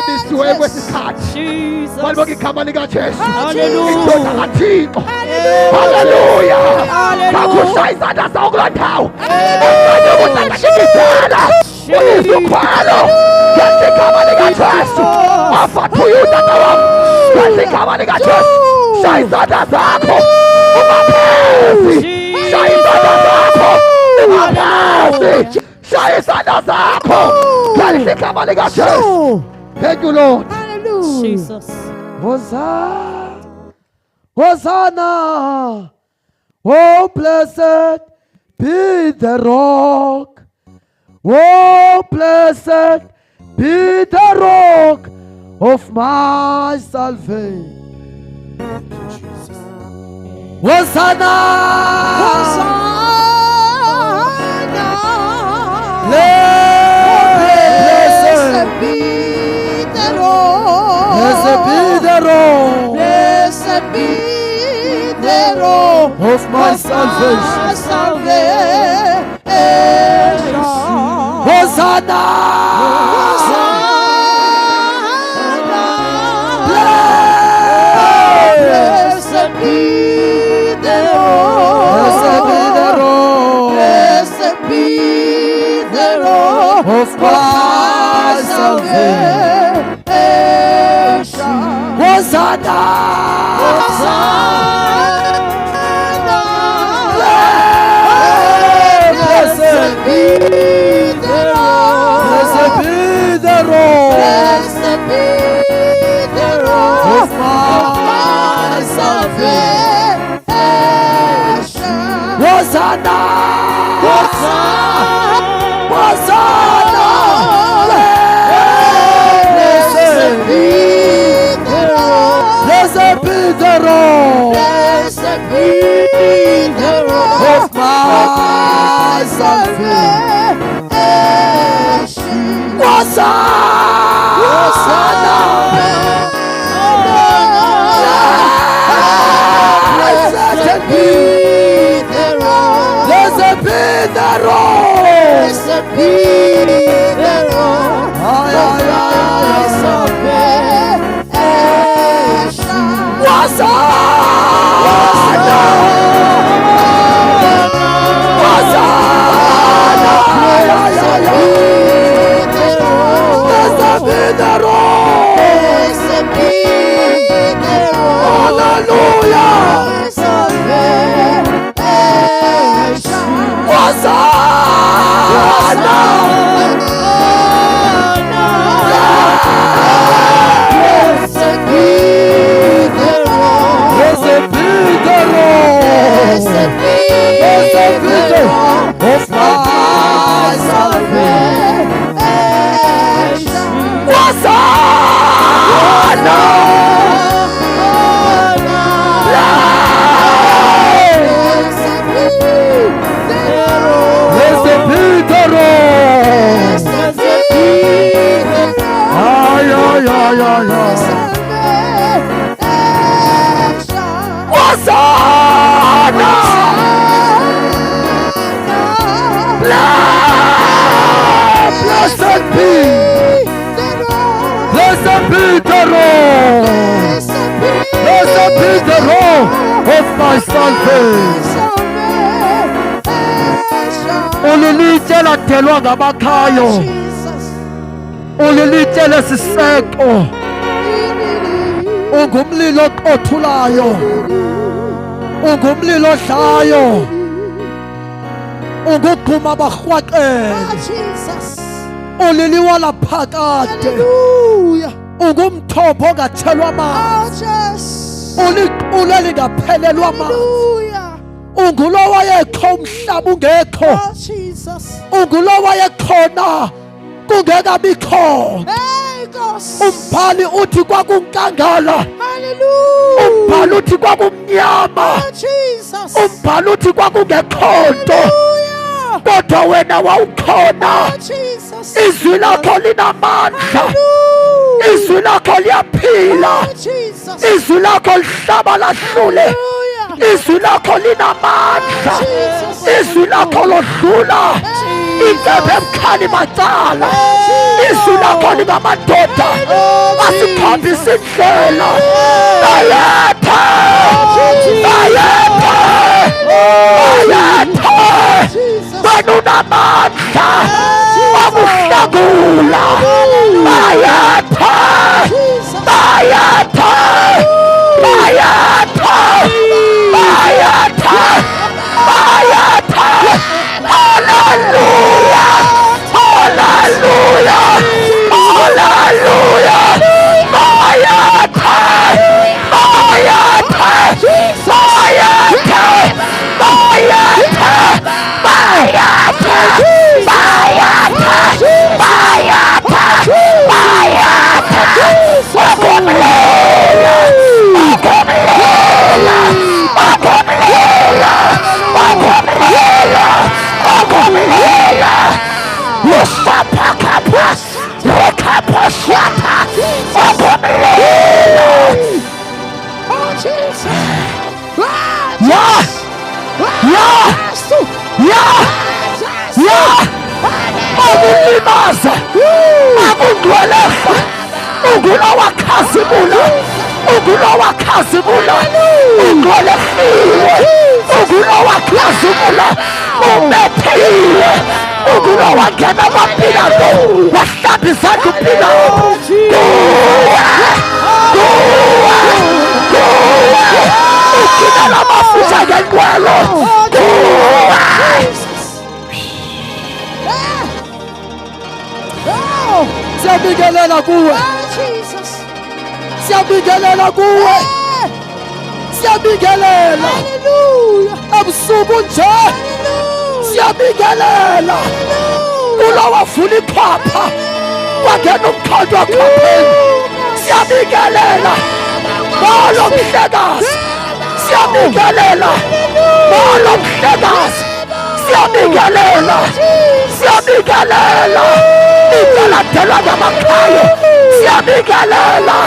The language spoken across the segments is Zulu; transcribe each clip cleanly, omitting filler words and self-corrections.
Ebisiwe kwesikhathi. Balibonga igama lika Jesu. Hallelujah. Indoda kaThixo. Hallelujah. Kakushaya izandla zawo kuloo ndawo. Ufanye ukuhlanganisela. Uyizukhwelo. Ngesi igama lika Jesu. Afathuye utata wam. Ngesi igama lika Jesu. Shaya izandla zakho. Ungaphezi. Shaya izandla zakho. Ungaphezi. Shaya izandla zakho. Ngesi igama lika Jesu. Thank you, Lord. Hallelujah. Jesus. Hosanna, Hosanna, oh blessed be the rock, oh blessed be the rock of my salvation. Hosanna, Hosanna. blessed be the rock, blessed be the rock. Blessed be the rock Of my salvation. Hosanna! Blessed be the rock. Blessed be the rock. Blessed be the rock Of my salvation. Hosanna! Blessed be the rock. Blessed be the rock. Blessed be the rock Of my salvation. Hosanna! Hosanna! Blessed be the rock. Blessed be the rock. Blessed be the rock Of my salvation. Hosanna! Blessed be the rock. Blessed be the rock. Blessed be the rock Ay, ay, ay, ay, salvation. Hosanna! Hosanna! Ay, ay, ay, ay. Blessed be the rock. Blessed be the rock. Hallelujah! Salvation. Hosanna! Blessed be the rock. Blessed be the rock. Blessed be Blessed be the the rock of my salvation. Hosanna! Blessed be the rock. Ay, ay, ay, ay, ay. Hosanna! Blessed be the rock. Blessed be the rock of my salvation. Ulilitye ladelwa ngabakhayo. Ulilitye lesiseko. Ungumlilo oqothulayo. Ungumlilo odlayo. Ungugquma abarhwaqele. Uliliwa laphakade. Ungumthombo ongathelwa amanzi. Uliqula lingaphelelwa amanzi. Ungulo wayekho umhlaba ungekho. Ungulo wayekhona kungekabikho. Umbhali uthi kwakunkangala. Umbhali uthi kwakumnyama. Umbhali uthi kwakungekho nto. Kodwa wena wawukhona. Izwi lakho linamandla. Izwi lakho liyaphila. Izwi lakho lihlaba lahlule. izwi lakho linamandla, izwi lakho lodlula inkemba emkhali macala, izwi lakho lingamadoda asikhambisa indlela. Bayetha, bayetha, bayetha, wena unamandla wakuhlangula. Bayetha, bayetha, bayetha, bayetha, bayetha. Hallelujah, hallelujah, hallelujah. Bayetha, bayetha, bayetha, bayetha, bayetha, bayetha, bayetha, bayetha. Wakomelela, wakomelela, wakomelela, wakomelela, wakomelela. Usapakapa, rekapashata, wakomelela. Oh, Jesus. Yeah, yeah, yeah, yeah. Akulimaza, akugcwalesa, ugula wakhazimula, ugula wakhazimula, ugcwalesiwe, ugula wakhazimula, ubethiwe, ugula wangena amaPilato, wahlamba izandla uPilato. Kuwe, ukinela amafutha ngenqwelo. Siyabingelela kuwe, siyabingelela kuwe, siyabingelela ebusuku nje, siyabingelela kulo wavula iphapha wangena umkhondo wakhwapheni. Siyabingelela bolo mhlekazi, siyabingelela bolo mhlekazi, siyabingelela, siyabingelela icaladelwa ngamakhaya, siyabingelela.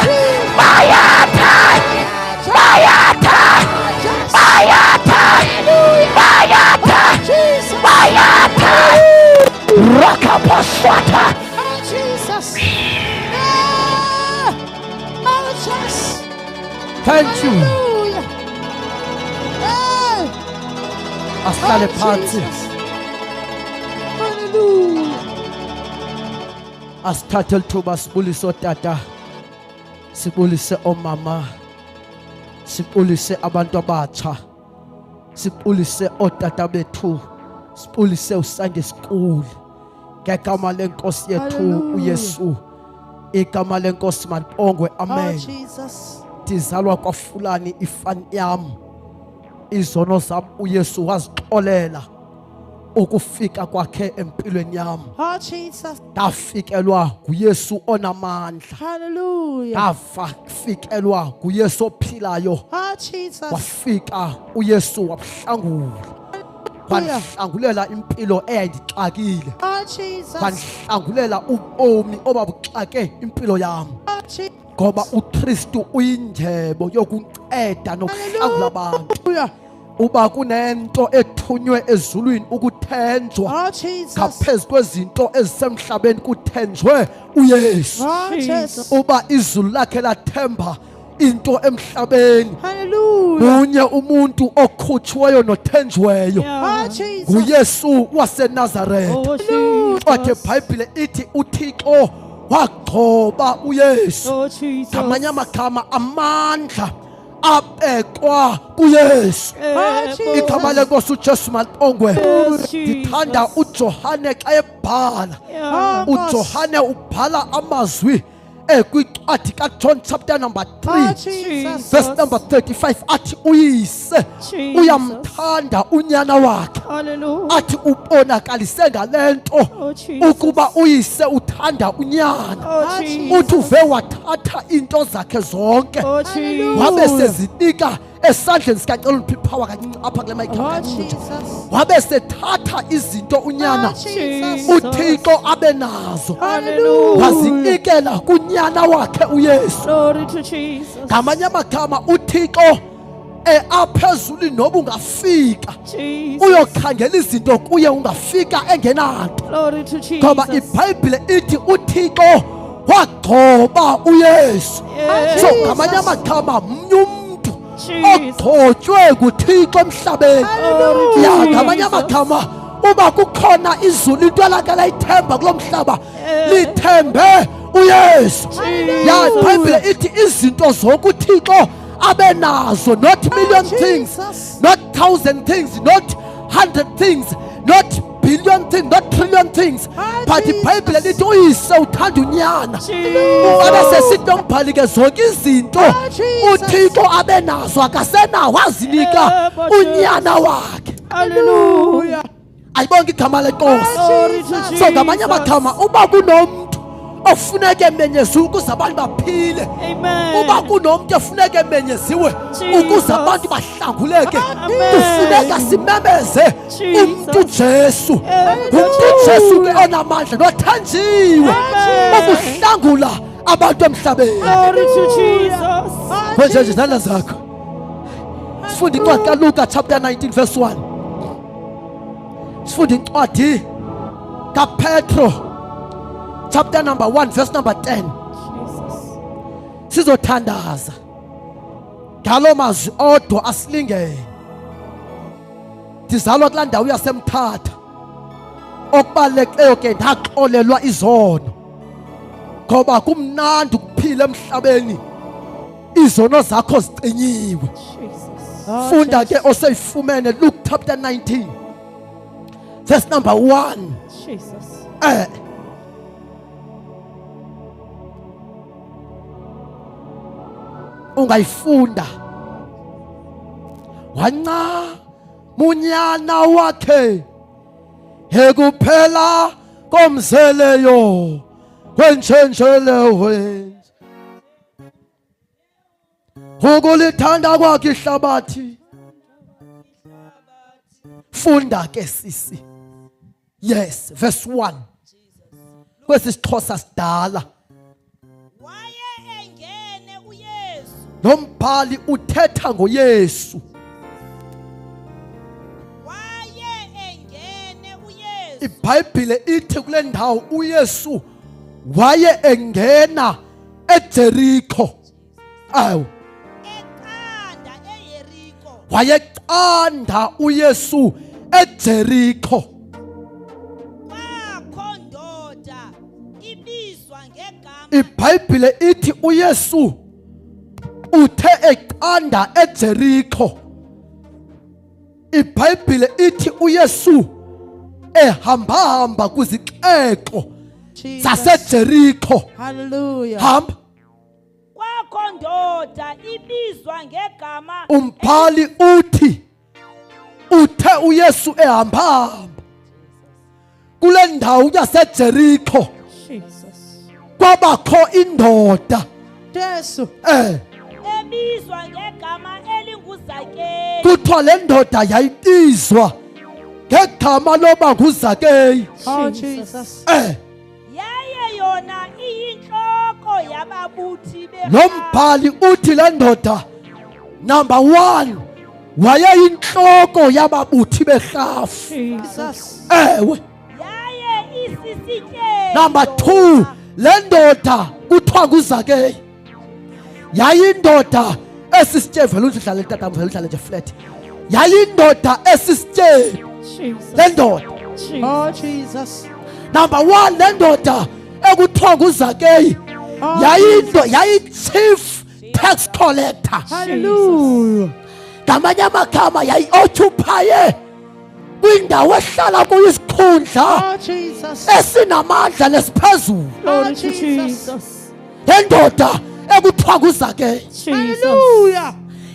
Bayetha, bayetha, bayetha, bayetha, bayetha. Rakapashata. Thank you. Asihlale phansi. Asithathe lithuba sibulise otata, sibulise omama, sibulise abantu abatsha, sibulise otata bethu, sibulise uSunday School ngegama lenkosi yethu uYesu, igama lenkosi Mantongwe. Amen. Ndizalwa kwaFulani ifani yam, izono zam uYesu wazixolela ukufika kwakhe empilweni yam. Ndafikelwa nguYesu onamandla. Ndafikelwa nguYesu ophilayo. Wafika uYesu wabuhlangula, wandihlangulela impilo eyayindixakile, wandihlangulela ubomi obabuxake impilo yam. Ngoba uKristu uyindebo yokunceda nokuhlangula abantu. Uba kunento ethunywe ezulwini ukuthenjwa ngaphezu kwezinto ezisemhlabeni kuthenjwe uYesu. Uba izulu lakhe lathemba into emhlabeni, munye umuntu okhutshiweyo nothenjiweyo nguYesu waseNazaretha. Incwadi yeBhayibhile ithi uThixo wagcoba uYesu, ngamanye amagama amandla abekwa kuYesu. Igama lenkosi uJesu Mantongwe. Ndithanda uJohane xa ebhala, uJohane ubhala amazwi kwincwadi kaJohn chapter number 3 verse number 35 athi uyise uyamthanda unyana wakhe. Athi ubonakalise ngalento ukuba uyise uthanda unyana. Uthi uve wathatha into zakhe zonke wabe sezinika esandleni sikacela uphipawa kancinci apha kule mic. Wabe sethatha izinto unyana uThixo abe nazo wazinikela kunyana wakhe uYesu. Ngamanye amagama uThixo aphezulu noba ungafika Jesus. uyokhangela izinto kuye ungafika engenanto. Glory to Jesus. Ngoba iBhayibhile ithi uThixo wagcoba uYesu. Yes. So ngamanye amagama mnye umuntu Jesus. ogcotywe kuThixo emhlabeni. Glory to Ya ngamanye Jesus. amagama uba kukhona izulu into lakhe layithemba kulomhlaba lithembe uYesu. Ya iBhayibhile ithi izinto zokuThixo abenazo, not million things, not 1,000 things, not 100 things, not billion things, not trillion things, but iBhayibhile lithi uyise uthanda unyana. Abe sesithi umbhali ke zonke izinto uThixo abenazo akasenawo azinika unyana wakhe. Hallelujah. Ayibonke igama lenkosi. Glory to Jesus. So ngamanye amagama uba kunomuntu ofuneka emenyeziwe ukuze abantu baphile, Amen. uba kunomuntu efuneka emenyeziwe ukuze abantu bahlanguleke, kufuneka simemeze umuntu Jesu. Umuntu Jesu ke onamandla nothanjiwe ukuhlangula abantu emhlabeni. Glory to Jesus. Kwenze nje izandla zakho. Sifunde incwadi kaLuka chapter 19 verse 1. Sifunde incwadi kaPetro chapter number 1 verse number 10. Jesus. Sizothandaza ngalo mazwi odwa asilingene. Ndizalwa kulaa ndawo yaseMthatha, okubalulekileyo ke ndaxolelwa izono, ngoba kumnandi ukuphila emhlabeni izono zakho zicinyiwe. Jesus. Funda ke oseyifumene Luke chapter 19 verse number 1. Jesus. Ungayifunda. Wanca munyana wakhe ekuphela komzeleyo wentshenjele wenza ukulithanda kwakhe ihlabathi. Funda ke sisi. Yes, verse 1. Kwesi siXhosa sidala. Waye engene uYesu. Nombhali uthetha ngoYesu. Waye engene uYesu. iBhayibhile ithi kule ndawo uYesu waye engena eJerikho. Awu, Eqanda eYeriko. wayeqanda uYesu eJerikho. Kwakho ndoda ibizwa ngegama. iBhayibhile ithi uYesu uthe eqanda eJerikho. iBhayibhile ithi uYesu ehamba kwizixeko zaseJerikho. Hallelujah. Hamba. Kwakho ndoda ibizwa ngegama. Umbhali uthi uthe uYesu ehamba kule ndawo yaseJerikho Jesus. kwabakho indoda Yesu. Ebizwa ngegama elinguZakeyi. kuthiwa le ndoda yayibizwa ngegama loba nguZakeyi. Oh Jesus. Yaye yona iyinhloko yababuthi Lo mbhali uthi le ndoda number 1 wayeyinhloko yababuthi behlafu. Jesus. Ewe. Yaye isisitye. Number 2, le ndoda kuthiwa nguZakeyi yayindoda esisitye, vele udlala tata vele udlala nje flat. Yayindoda esisitye Jesus. le ndoda. Oh Jesus. Number 1, le ndoda ekuthiwa nguZakeyi yayi-chief tax collector. Hallelujah. Ngamanye amagama yayi-occupaye kwindawo ehlala kuyo isikhundla Oh Jesus. esinamandla nesiphezulu. Glory to Jesus. Le ndoda ekuthiwa nguZakeyi Jesus. Hallelujah.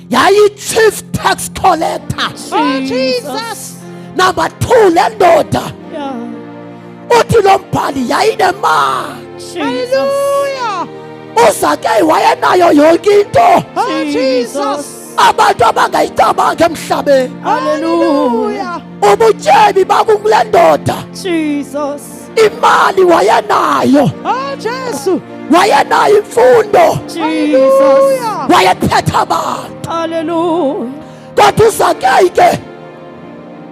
yayi-chief tax collector. Oh, Jesus. Number 2, le ndoda Yeah. uthi lo mbhali yayinemali. Jesus. Hallelujah. uZakeyi wayenayo yonke into Oh, Jesus. abantu abangayicabanga emhlabeni. Hallelujah. Ubutyebi bakule ndoda, Jesus. imali wayenayo, Oh, Jesus. wayenayo imfundo, Jesus. wayephethe abantu. Hallelujah. Kodwa uZakeyi ke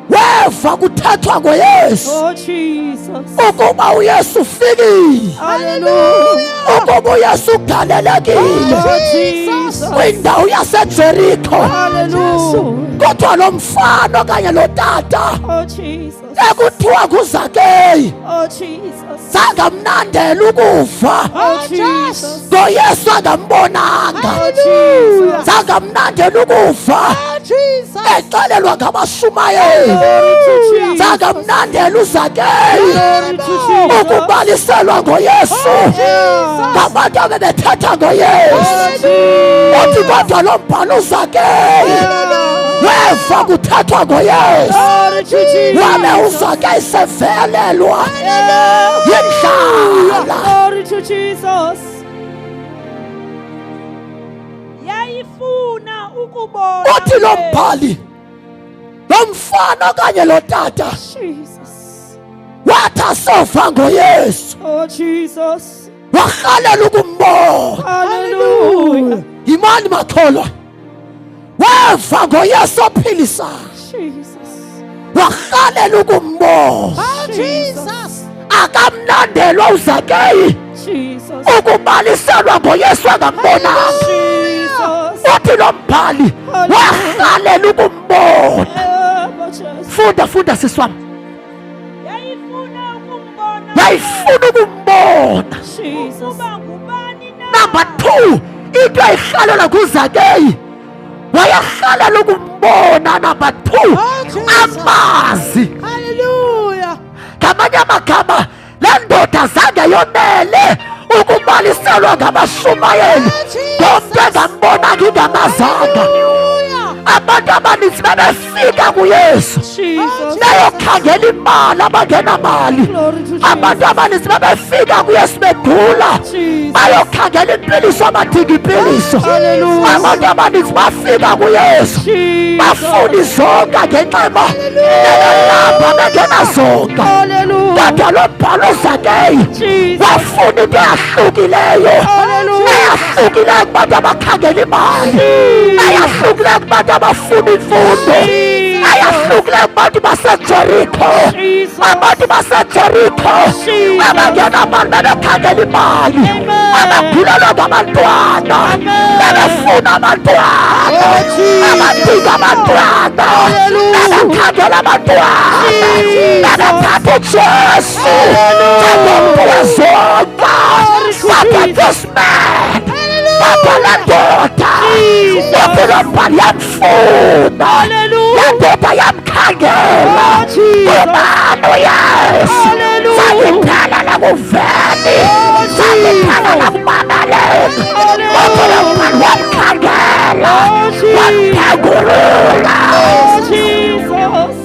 weva kuthethwa ngoYesu Oh Jesus. ukuba uYesu ufikile, Hallelujah. ukuba uYesu ugalelekile Oh Jesus. kwindawo yaseJerikho. Hallelujah. Kodwa lo mfana kanye lo tata Oh Jesus. ekuthiwa nguZakeyi Oh Jesus. zangamnandela ukufa Oh Jesus. ngoYesu angambonanga, Oh Jesus. zangamnandela ukufa exelelwa ngabashumayeli, Glory to Jesus. zangamnandela uZakeyi Glory to Jesus. ukubaliselwa ngoYesu ngabantu abebethetha ngoYesu. Uthi kodwa lo mbhalo uZakeyi weva kuthethwa ngoYesu, Glory to Jesus. wabe uZakeyi sevelelwa yindlala. Glory to Jesus. yayifuna ukubona Uthi lo uYesu. mbhali lo mfana kanye lo tata Jesus. wathi asova ngoYesu, Oh Jesus. warhalela ukumbona. Hallelujah. Yimani makholwa, weva ngoYesu ophilisayo, Jesus. warhalela ukumbona. Jesus. Akamnandelwa uZakeyi Jesus. ukubaliselwa ngoYesu angambonanga. Jesus. Uthi lo mbhali warhalela ukumbona. Funda siswami, yayifuna ukumbona yayifuna ukumbona. Jesus. ukuba ngubani na. Number 2, into ayihlalela kuZakeyi wayerhalela ukumbona. Number 2, amazi. Hallelujah. Ngamanye amagama le ndoda zange yonele ukubaliselwa ngabashumayeli konke engambonanga ingamazanga. Abantu abaninzi bebefika kuYesu Jesus. beyokhangela imali abangenamali. Glory to Jesus. Abantu abaninzi bebefika kuYesu begula Jesus. bayokhangela impiliso abadinga impiliso. Hallelujah. Abantu abaninzi bafika kuYesu Jesus. bafuna izonga ngenxeba nenalapha bengenazonga. Hallelujah. Kodwa lo mbhalo uZakeyi Jesus. wafuna into eyahlukileyo, Hallelujah. eyahlukileyo kubantu abakhangela imali, eyahlukileyo kubantu abafuna imfundo, eyahlukileyo kubantu baseJerikho. Jesus. Abantu baseJerikho abangenamali bebekhangela imali, abagulelwa ngabantwana bebefuna abantwana, abadinga abantwana bebekhangela abantwana, bebethatha uJesu njengomntu wezonga. But this man, kodwa le ndoda uthi lo mbhali yamfuna, le ndoda yamkhangela. Ngubani uYesu? Sangithala nakuveni, sangithala nakumamaleni. Uthi lo mbhali wamkhangela, wamphengulula. Jesus.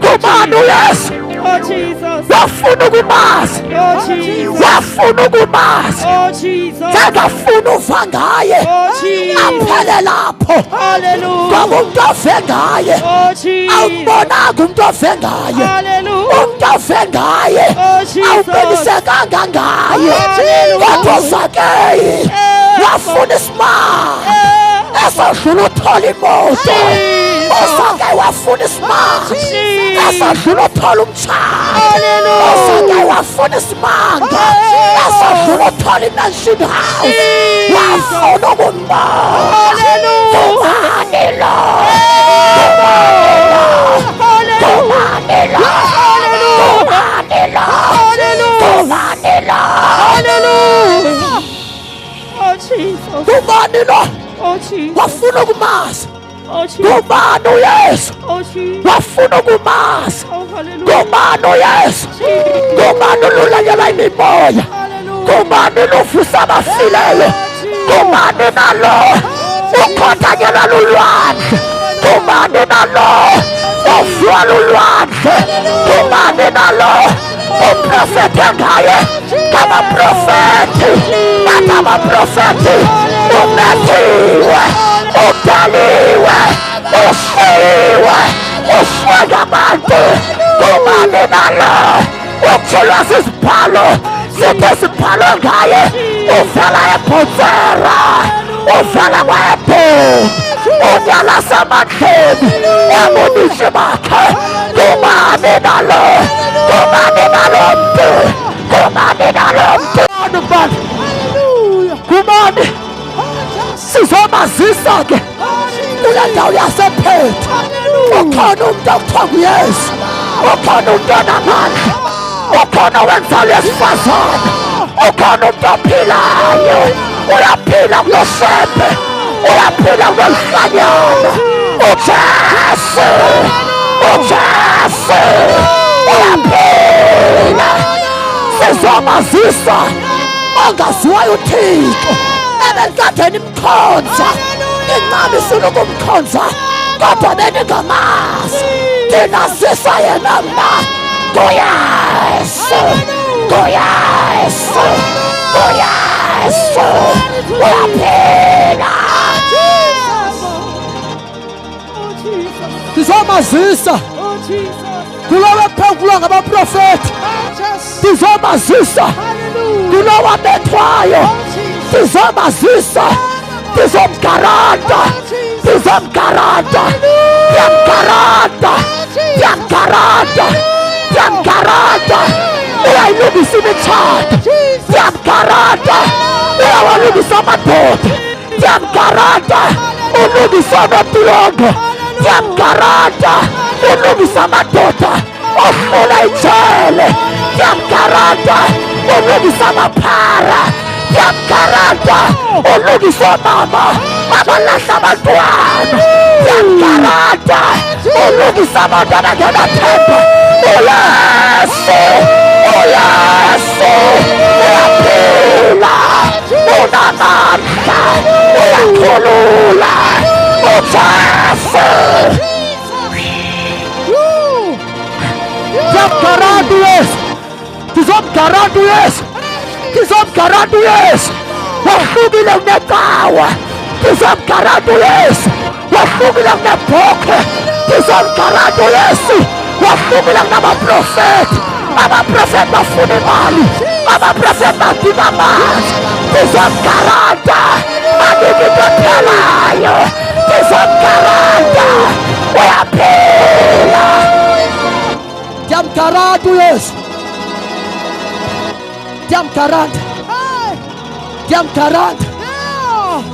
Ngubani uYesu? Oh Jesus. Wafuna ukumazi, Oh Jesus. wafuna ukumazi, Oh Jesus. sengafuna uva ngaye Oh Jesus. aphele lapho. Hallelujah. Ngoba umuntu ove ngaye Oh Jesus. awumbonanga umuntu ove ngaye, Hallelujah. umuntu ove ngaye Oh Jesus. awuphilisekanga ngaye. Hallelujah. Kodwa uZakeyi wafuna isimanga esadlula uthola imoto. uZakeyi wafuna isimanga esadlula uthola umtshayeli. uZakeyi wafuna isimanga esadlula uthola imansion house. Wafuna ukumbona. Ngubani lo? Ngubani lo? Ngubani lo? Ngubani lo? Ngubani lo? Hallelujah. Oh Jesus. Ngubani lo? Oh Jesus. Wafuna ukumazi. Oh Jesus. Ngubani uYesu? Oh Jesus. Wafuna ukumazi. Oh hallelujah. Ngubani uYesu? Ngubani olulanyela imimoya? Hallelujah. Ngubani lovusa abafileyo? Ngubani nalo ukhothanyelwa lulwandle? Ngubani nalo ofiwa lulwandle? Ngubani nalo uprofethe ngaye ngamaprofethi? Bathi abaprofethi umethiwe, udaliwe, ushiwe, ushwe ngabantu. Ngubani nalo ukuthelwa zizibhalo sithi sibhalwe ngaye uvela eBhotsera, uvela kwaEbhoni, unyala samadleni ebunishi bakhe. Kumani nalo, kumani nalo mntu, kumani nalo mntu. Kumani sizomazisa ke kule ndawo yasePhethe. Ukhona umntu okuthiwa nguYesu, ukhona umntu onamandla, ukhona wenzalo yesifazane, ukhona umntu ophilayo. Uyaphila kuloShembe, uyaphila kuloluhlanyana. uJesu, uJesu uyaphila. Sizomazisa ongaziwayo uThixo ebekade nimkhonza, incama ifuna ukumkhonza kodwa beningamazi. Ndinazisa yena mna nguYesu, nguYesu, nguYesu uyaphila. Ndizomazisa kulowo ephendulwa ngabaprofethi, ndizomazisa kulowo abethwayo, ndizomazisa, ndizomgaranta, ndizomgaranta, ndiyamgaranta, ndiyamgaranta, ndiyamgaranta. Uyayilungisa imitshato, ndiyamgaranta. Uyawalungisa amadoda, ndiyamgaranta. Ulungisa amatilongo, ndiyamgaranta. Ulungisa amadoda ohlula ijele, ndiyamgaranta. Ulungisa amaphara, ndiyamgaranta. Ulungisa omama abalahla abantwana, ndiyamgaranta. Ulungisa abantu abangenathemba. uYesu, uYesu uyaphila, unamandla, uyakhulula. uJesu ndiyamgaranta uYesu, ndizomgaranta uYesu, ndizomgaranta uYesu. Wahlukile kunecawa, ndizomgaranta uYesu. Wahlukile kunebhokhwe, ndizomgaranta uYesu. Wahlukile kunabaprofethi, abaprofethi bafuna imali, abaprofethi badinga amanzi. Ndizomgaranta, andikho into ephelayo. Ndizomgaranta, uyaphila. Ndiyamgaranta uYesu, ndiyamgaranta, ndiyamgaranta,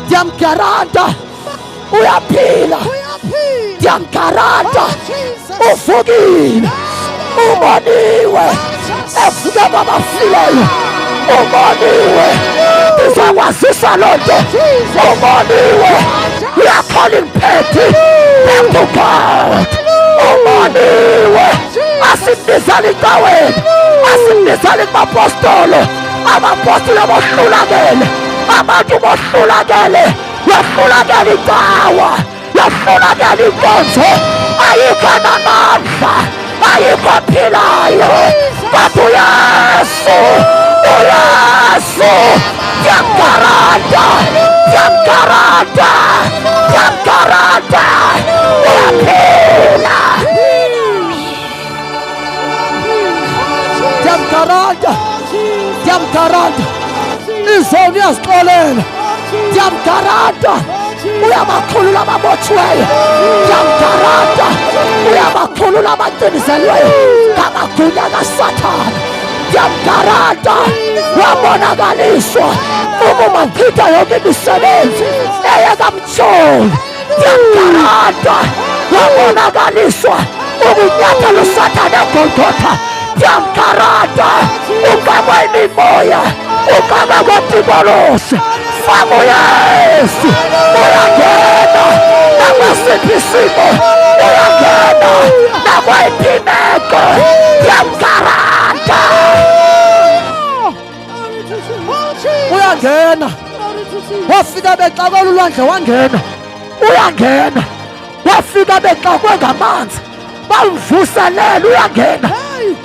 ndiyamgaranta. Uyaphila, ndiyamgaranta. Uvukile, uboniwe, evuke kwabafileyo, uboniwe. Ndizakwazisa loo nto, uboniwe. We are calling Petty back to God. Uboniwe. Asimnizali ecaweni, asimnizali kumapostolo. Abapostolo bohlulakele, abantu bohlulakele. Yahlulakele icawa, yahlulakele inkonzo. Ayikho namandla, ayikho ophilayo, kodwa uYesu, uYesu. Ndiyamgaranta, ndiyamgaranta, ndiyamgaranta. Uyaphila. Ndiyamgaranta, ndiyamgaranta. Izoni uyazixolela, ndiyamgaranta. Uyabakhulula ababotshiweyo, ndiyamgaranta. Uyabakhulula abacinizelweyo ngamagunya kaSathane, ndiyamgaranta. Wabonakaliswa ukuba chitha yonke imisebenzi eyakamtsholi, ndiyamgaranta. Wabonakaliswa ukunyathela uSathane eGolgotha, ndiyamgaranta. Ugama imimoya, ugama kodibolosi. Faka uYesu, uyangena nakwesiphi isimo, uyangena nakweyiphi imeko. Ndiyamgaranta. Uyangena, wafika bexakela ulwandle wangena. Uyangena, wafika bexakwe ngamanzi bamvuselela. Uyangena,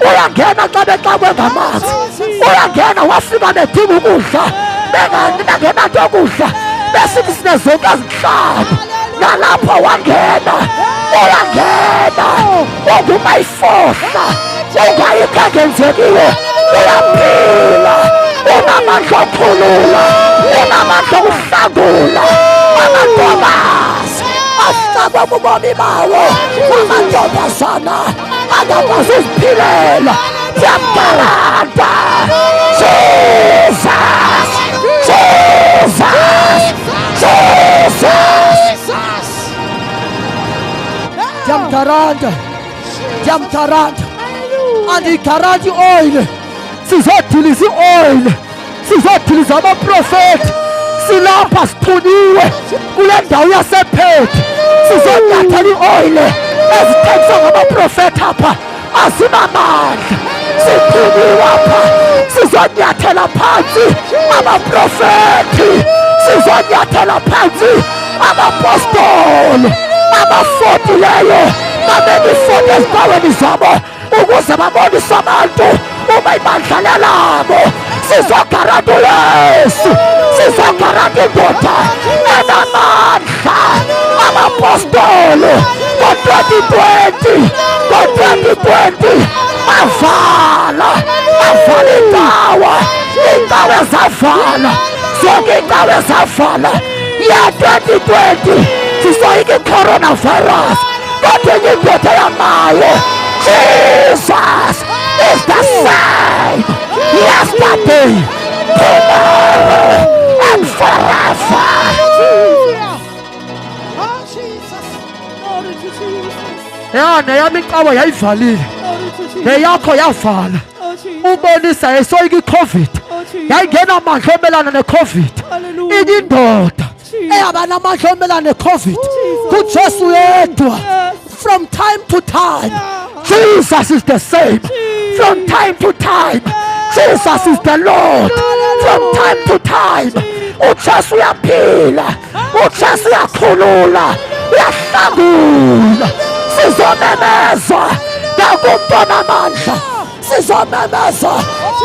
uyangena xa bexakwe ngamanzi. Uyangena, wafika bedinga ukudla bengenanto yokudla, besithi sinezonke ezinhlanu. Nalapho wangena, uyangena. Unguma ifohla, ungayikho engenzekiyo. Uyaphila, ukhulula, unamandla okuhlangula amantokazi ahlangwe kubomi bawo, amantombazana angakwazi uziphilela. Siyamgaranta Jesus, Jesus, Jesus. Siyamgaranta, siyamgaranta, andiyigaranti i-oil, sizodiliza i-oil, sizodiliza amaprofethi. Silapha sixhunyiwe kule ndawo yasePhethe, sizonyathela i-oil ezithengiswa ngamaprofethi apha azinamandla. Sixhunyiwe apha, sizonyathela phansi amaprofethi, sizonyathela phansi amapostoli abafotileyo, babemifoto ezindaweni zabo ukuze babonise abantu uma ibandla labo. Sizogaranta uYesu, sizogaranta indoda enamandla, amapostoli. Ngo-2020 bavala indawo ezavala, zonke indawo ezavala. Ya-2020 sisoyika i-coronavirus, kodwa enye indoda yamayo. Jesus is the same yesterday, tomorrow and forever. Oh, Jesus. Glory to Jesus. Neyami inqaba yayivalile, Glory to Jesus. neyakho yavala. Oh, Jesus. Ubonisa yayisoyika i-COVID, Oh, Jesus. yayingena amandla omelana ne-COVID. Hallelujah. Inye indoda Jesus. eyaba namandla omelana ne-COVID Jesus. kuJesu yedwa. Yes. From time to time, Yeah. Jesus is the same. From time to time, Jesus is the Lord. From time to time, uJesu uyaphila, uJesu uyakhulula, uyahlangula. Sizomemeza nakumuntu onamandla, sizomemeza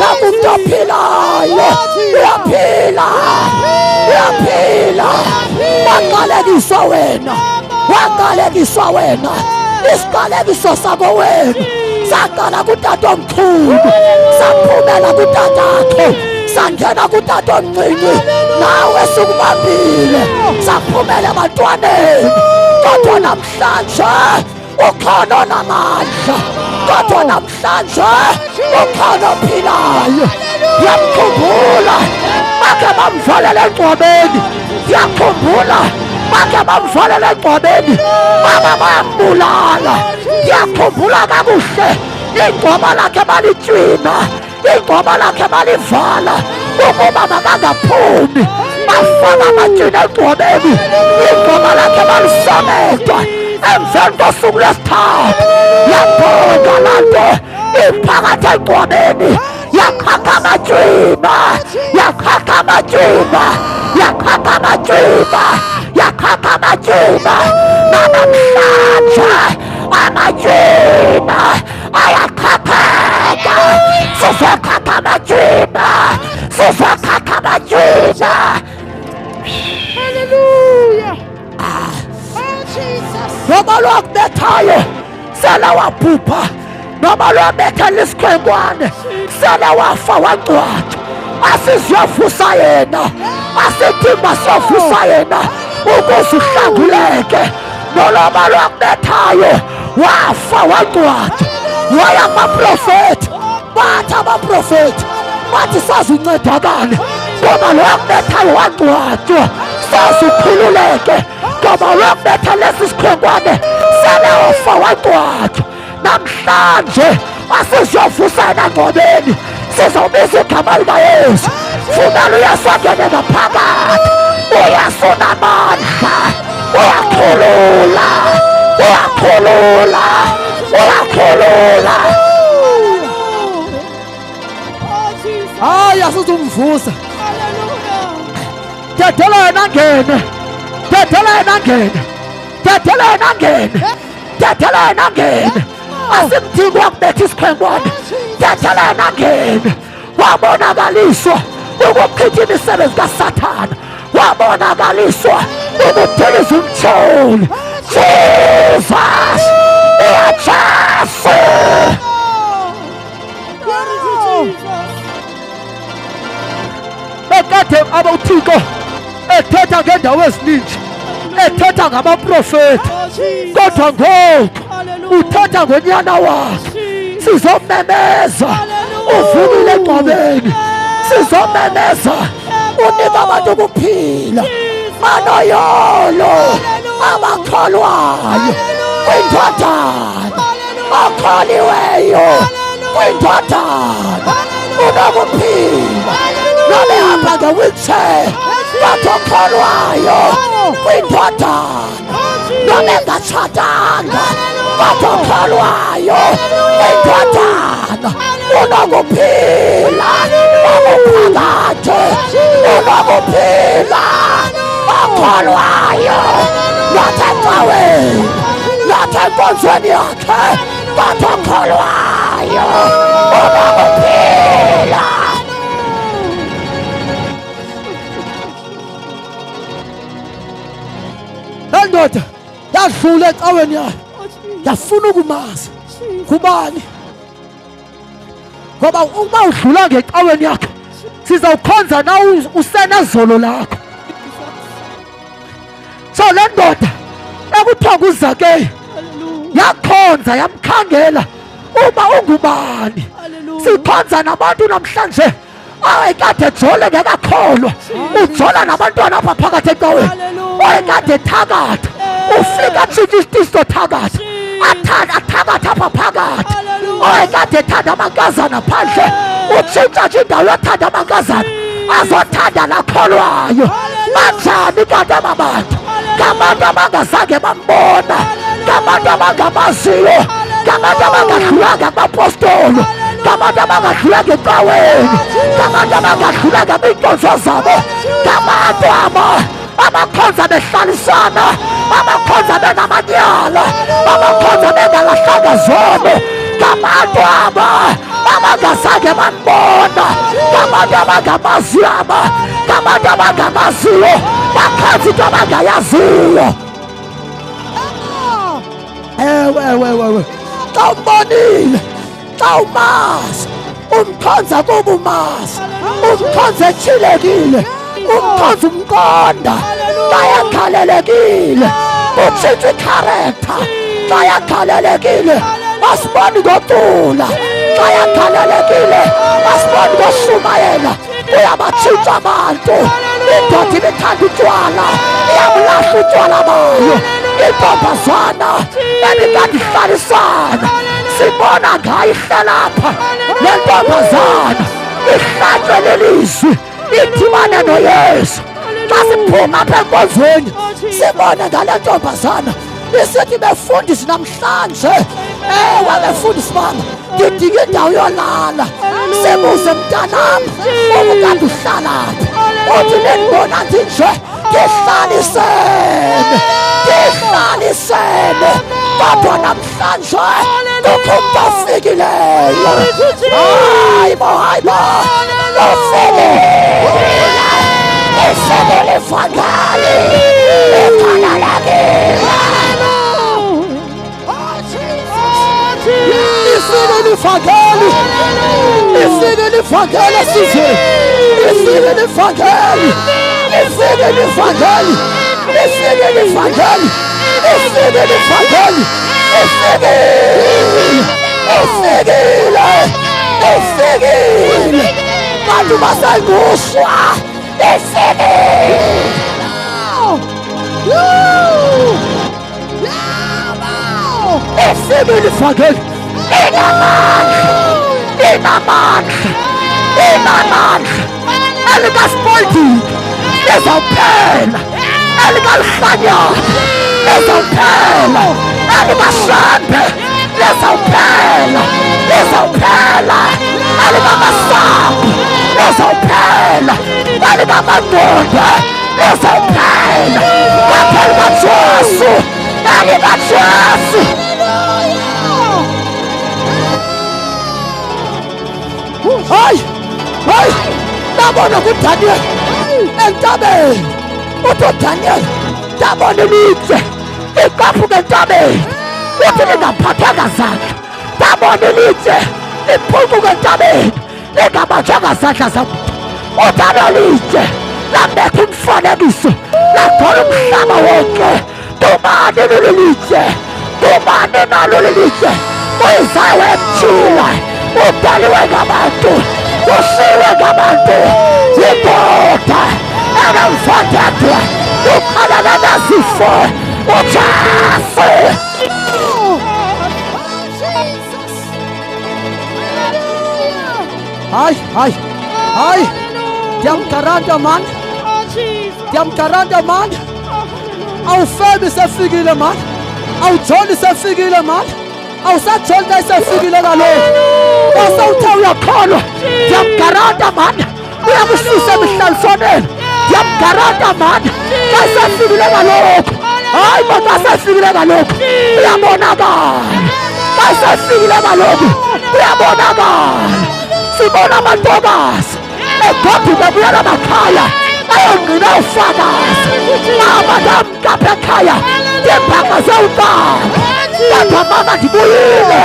nakumuntu ophilayo. Uyaphila, uyaphila. Waqalekiswa wena, waqalekiswa wena. Isiqalekiso sabo wena saqala kutata omkhulu, saphumela kutatakho, sangena kutata omncinci, nawe sikubambile, saphumela ebantwaneni. Kodwa namhlanje ukhona onamandla, kodwa namhlanje ukhona ophilayo. Ndiyamkhumbula bakhe bamvalela engcwabeni, ndiyakhumbula bakhe bamvalela engcwabeni, baba bayambulala. Ndiyakhumbula kakuhle ingcwaba lakhe balitywina, ingcwaba lakhe balivala ukuba makangaphumi. Bafaka amatywina engcwabeni, ingcwaba lakhe balisomeda. Emveni kosuku lwesithathu yabhonga laa nto iphakathi engcwabeni, yakhakha amatywina, yakhakha amatywina, yakhakha amatywina, yakhakha amatywina. Namhlanje amatywina ayakhakheka, sizokhakha amatywina, sizokhakha amatywina. Hallelujah. Oh, Jesus. Noma lwakubethayo sele wabhubha, noma lwabethela isikhwenkwane sele wafa wangcwatywa. Asiziyovusa yena, asidinga siyovusa yena ukuze uhlanguleke. Noma lwakubethayo wafa wangcwatywa. Waya kumaprofethi, bathi abaprofethi bathi sazuncedakale ngoba lwakubethayo wangcwatywa, sazukhululeke ngoba lwakubetha lesi sikhwenkwane sele wafa wangcwatywa. Namhlanje asiziyovusa yena ngcwabeni, sizobiza igama likaYesu. Funela uYesu angene ngaphakathi. uYesu unamandla, uyakhulula, uyakhulula, uyakhulula. Oh, Jesus. Hayi asizumvusa, Hallelujah. dedela yena angene, dedela yena angene, dedela yena angene, dedela yena angene. Asimdingi wakubetha isikhwenkwane, dedela yena angene. Wabonakaliswa ukuchitha imisebenzi kaSathane, wabonakaliswa ukudiliza umtholi. Jesus, uyaJesu. Glory to Jesus. uThixo ethetha ngendawo eziningi, ethetha ngamaprofeti, Oh, Jesus. kodwa ngoku Hallelujah. uthetha ngonyana wakhe. Jesus. Sizomemeza uvukile engcwabeni, sizomemeza unika abantu ukuphila, manoyolo abakholwayo kwindodana, akholiweyo kwindodana, unokuphila nobehamba nge-wheelchair kodwa okholwayo kwindodana, nobengatshatanga kodwa okholwayo kwindodana, unokuphila okuphakade, unokuphila okholwayo, not ecaweni, not enkonzweni yakhe kodwa okholwayo, unokuphila. Le ndoda yadlula ecaweni yayo, Oh, Jesus. yafuna ukumazi Jesus. kubani, ngoba uma udlula ngecaweni yakhe sizawukhonza na usenezolo lakho. So le ndoda ekuthiwa nguZakeyu Hallelujah. yakhonza yamkhangela uba ungubani. Hallelujah. Sikhonza nabantu namhlanje awayekade ejole ngekakholwa, ujola nabantwana apha phakathi ecaweni, Hallelujah. owayekade thakatha ufika atshintshe isitiso thakatha, athakatha apha phakathi, Hallelujah. owayekade ethanda amankazana phandle utshintsha indawo yothanda amankazana azothanda nakholwayo. Banjani kanti aba bantu? Ngabantu abangazange bambona, ngabantu abangamaziyo, ngabantu abangadlulanga amapostolo, ngabantu abangadlulanga ecaweni, ngabantu abangadlulanga kwiinkonzo zabo, ngabantu aba abakhonza behlalisana, abakhonza benamanyala, abakhonza bengalahlanga zono, ngabantu aba abangazange bambona, ngabantu abangamaziyo aba, ngabantu abangamaziyo, bakhenza into abangayaziyo. Ewe xa umbonile, xa umazi, umkhonza kuba umazi, umkhonza etshilekile, umkhonza umqonda, xa yakhalelekile, utshintsha ikharektha, xa yakhalelekile, asiboni ngocula, xa yakhalelekile, asiboni ngoshumayela, uyabatshintsha abantu. Indoda ibithanda utywala, iyabulahla utywala bayo. Intombazana ebikade ihlalisana, sibona ngayo ihlalapha, le ntombazana ihlatshwe lelizwi, idibane noYesu. Xa siphuma apha enkonzweni sibone ngale ntombazana isithi befundisi namhlanje, ewe befundisi bam, ngidinga indawo yolala. Sibuze mntanam, ubukade uhlalaphi? Uthi nindibona ndinje, ndihlalisene, ndihlalisene, kodwa namhlanje kukho umntu ofikileyo. Hayibo, hayibo, ufikile, ifikile ivangeli, ikhalalekile. Ifikile ivangeli, ifikile ivangeli esizweni, ifikile ivangeli, ifikile ivangeli, ifikile ivangeli, ifikile ivangeli, ifikile, ifikile, ifikile, bantu basenguswa, ifikile. Ifikile ivangeli, inamandla, inamandla, inamandla, elikasipolitiki lizawuphela, elikalihlanyana lizawuphela, elikashembe lizawuphela, lizawuphela, elikamasambu lizawuphela, elikamadoda lizawuphela, ngapha likaJesu, elikaJesu. Hayi, hayi, ndabona kuDaniel entabeni, uthi uDaniel ndabona ilitye liqaphuka entabeni, uthi lingaphathanga zandla, ndabona ilitye liphucuka entabeni lingabanjwanga zandla zamntu, uthi alo litye labetha umfanekiso lagcwala umhlaba wonke. Dumane lolilitye, dumane nalo lilitye. Uyizayo wemtshila, udaliwe ngabantu, ushiwe ngabantu, indoda enomfadedwa, ukhalana nezifo, uJesu. Hayi, ndiyamgaranta man, ndiyamgaranta man. Awufemi sefikile man, awujoni sefikile man, awusajoni xa sefikile kaloku. Osawuthe uyakholwa, ndiyamgaranta man, uyakususa emihlaliswaneni. Ndiyamgaranta man, xa sefikile kaloku. Hayi man, xa sefikile kaloku uyabonakala, xa sefikile kaloku uyabonakala. Sibona amantokazi egoduka buyela emakhaya ayongqina ufakazi. Abantu amkapha ekhaya ndimbangase untanga, kodwa mama ndibuyile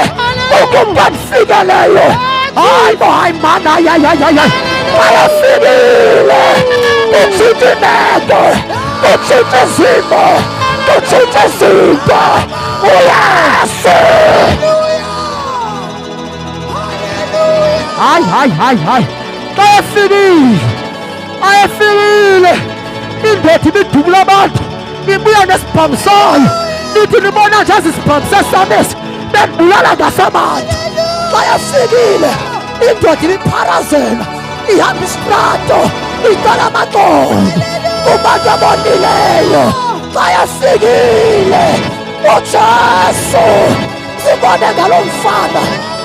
ukumntu andifikeleyo. Hayi bo, hayi man, hayi bayafikile. Kutshintsha imeko, kutshintsha izimo, kutshintsha izinto. uYesu. Hayi ayefikile indoda ibidubula abantu ibuya nesibhamu sayo. Nithi nibona nje ezisibhamu sesamesi bembulala ngasemandi. Bayafikile indoda ibipharazela ihamba isitrato icala amaqolo kubantu abonileyo. Bayafikile uJesu. Sibone ngalo mfana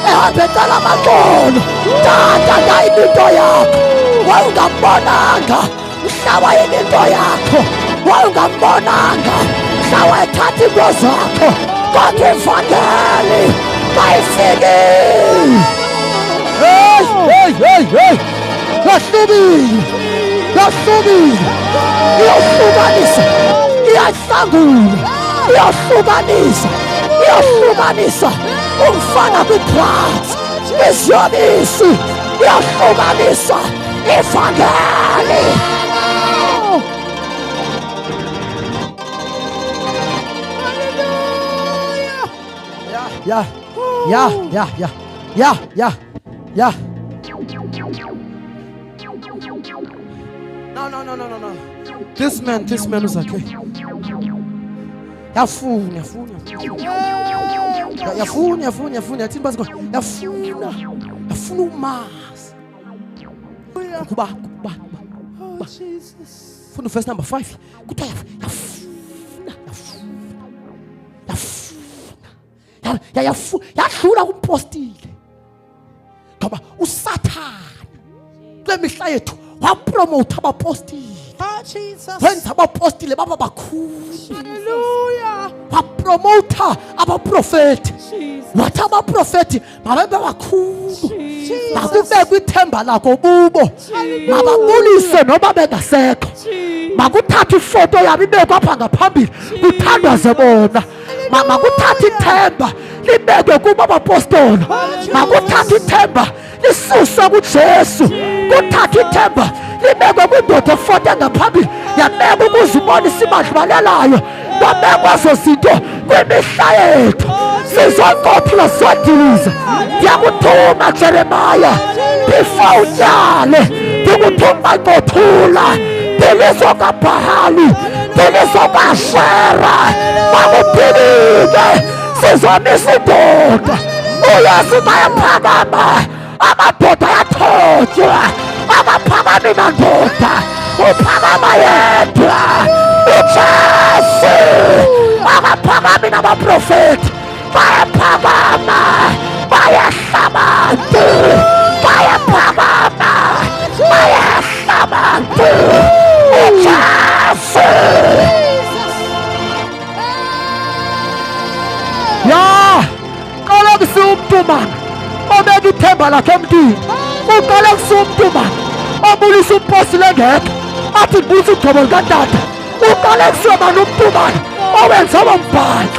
ehamba ecala amaqolo. Tata ngayini into yakho, wawungambonanga mhla wayini into yakho, wawungambonanga mhla wayethatha into zakho, kodwa ivangeli bayifikile. Hey, yahlukile, iyahlukanisa, iyahlangula, iyahlukanisa umfana kwi-drugs, kwiziyobisi, iyahlukanisa ivangeli. Yeah. No. This man is okay. Yafuna. Yathini bazikho. Yafuna umazi. Kuba. Funa verse number 5. Kuthiwa yafuna. Yadlula kumpostile. Ngoba uSathane kule mihla yethu wapromote abapostile. Wenza abapostile baba bakhulu. Hallelujah. Wapromota abaprofeti. Wathi abaprofeti mababe bakhulu. Makubekwe ithemba lakho kubo. Mababulise noba bengasekho. Makuthathe ifoto yabo ibekwe apha ngaphambili kuthandazwe bona. Makuthathe ithemba libekwe kubo abapostoli. Makuthathe ithemba lisuswe kuJesu. Kuthathe ithemba libekwe kwindoda efote ngaphambili yabekwa ukuzibonisa imadlubalelayo. Kwabekwa ezo zinto kwimihla yethu sizonkothula zodiliza. Ndiyakuthuma Jeremiah, before unyale ndikuthuma ngothula. Ndilizwa kaBhali, ndilizwa kaAshera, makuphelile sizomisa indoda. uYesu bayaphakama, amadoda ayathotywa. Akaphakami nandoda, uphakama yedwa uJesu. Akaphakami nabaprofeti, bayaphakama, bayehla abantu, bayaphakama, bayehla abantu uJesu. Qala kusumntu man obeka ithemba lakhe emntwini. Uqala kusumntu man obulisa umpostile engekho athi ndibuza ugobo likatata. Uqala kusomana umntu man owenza abombhalo.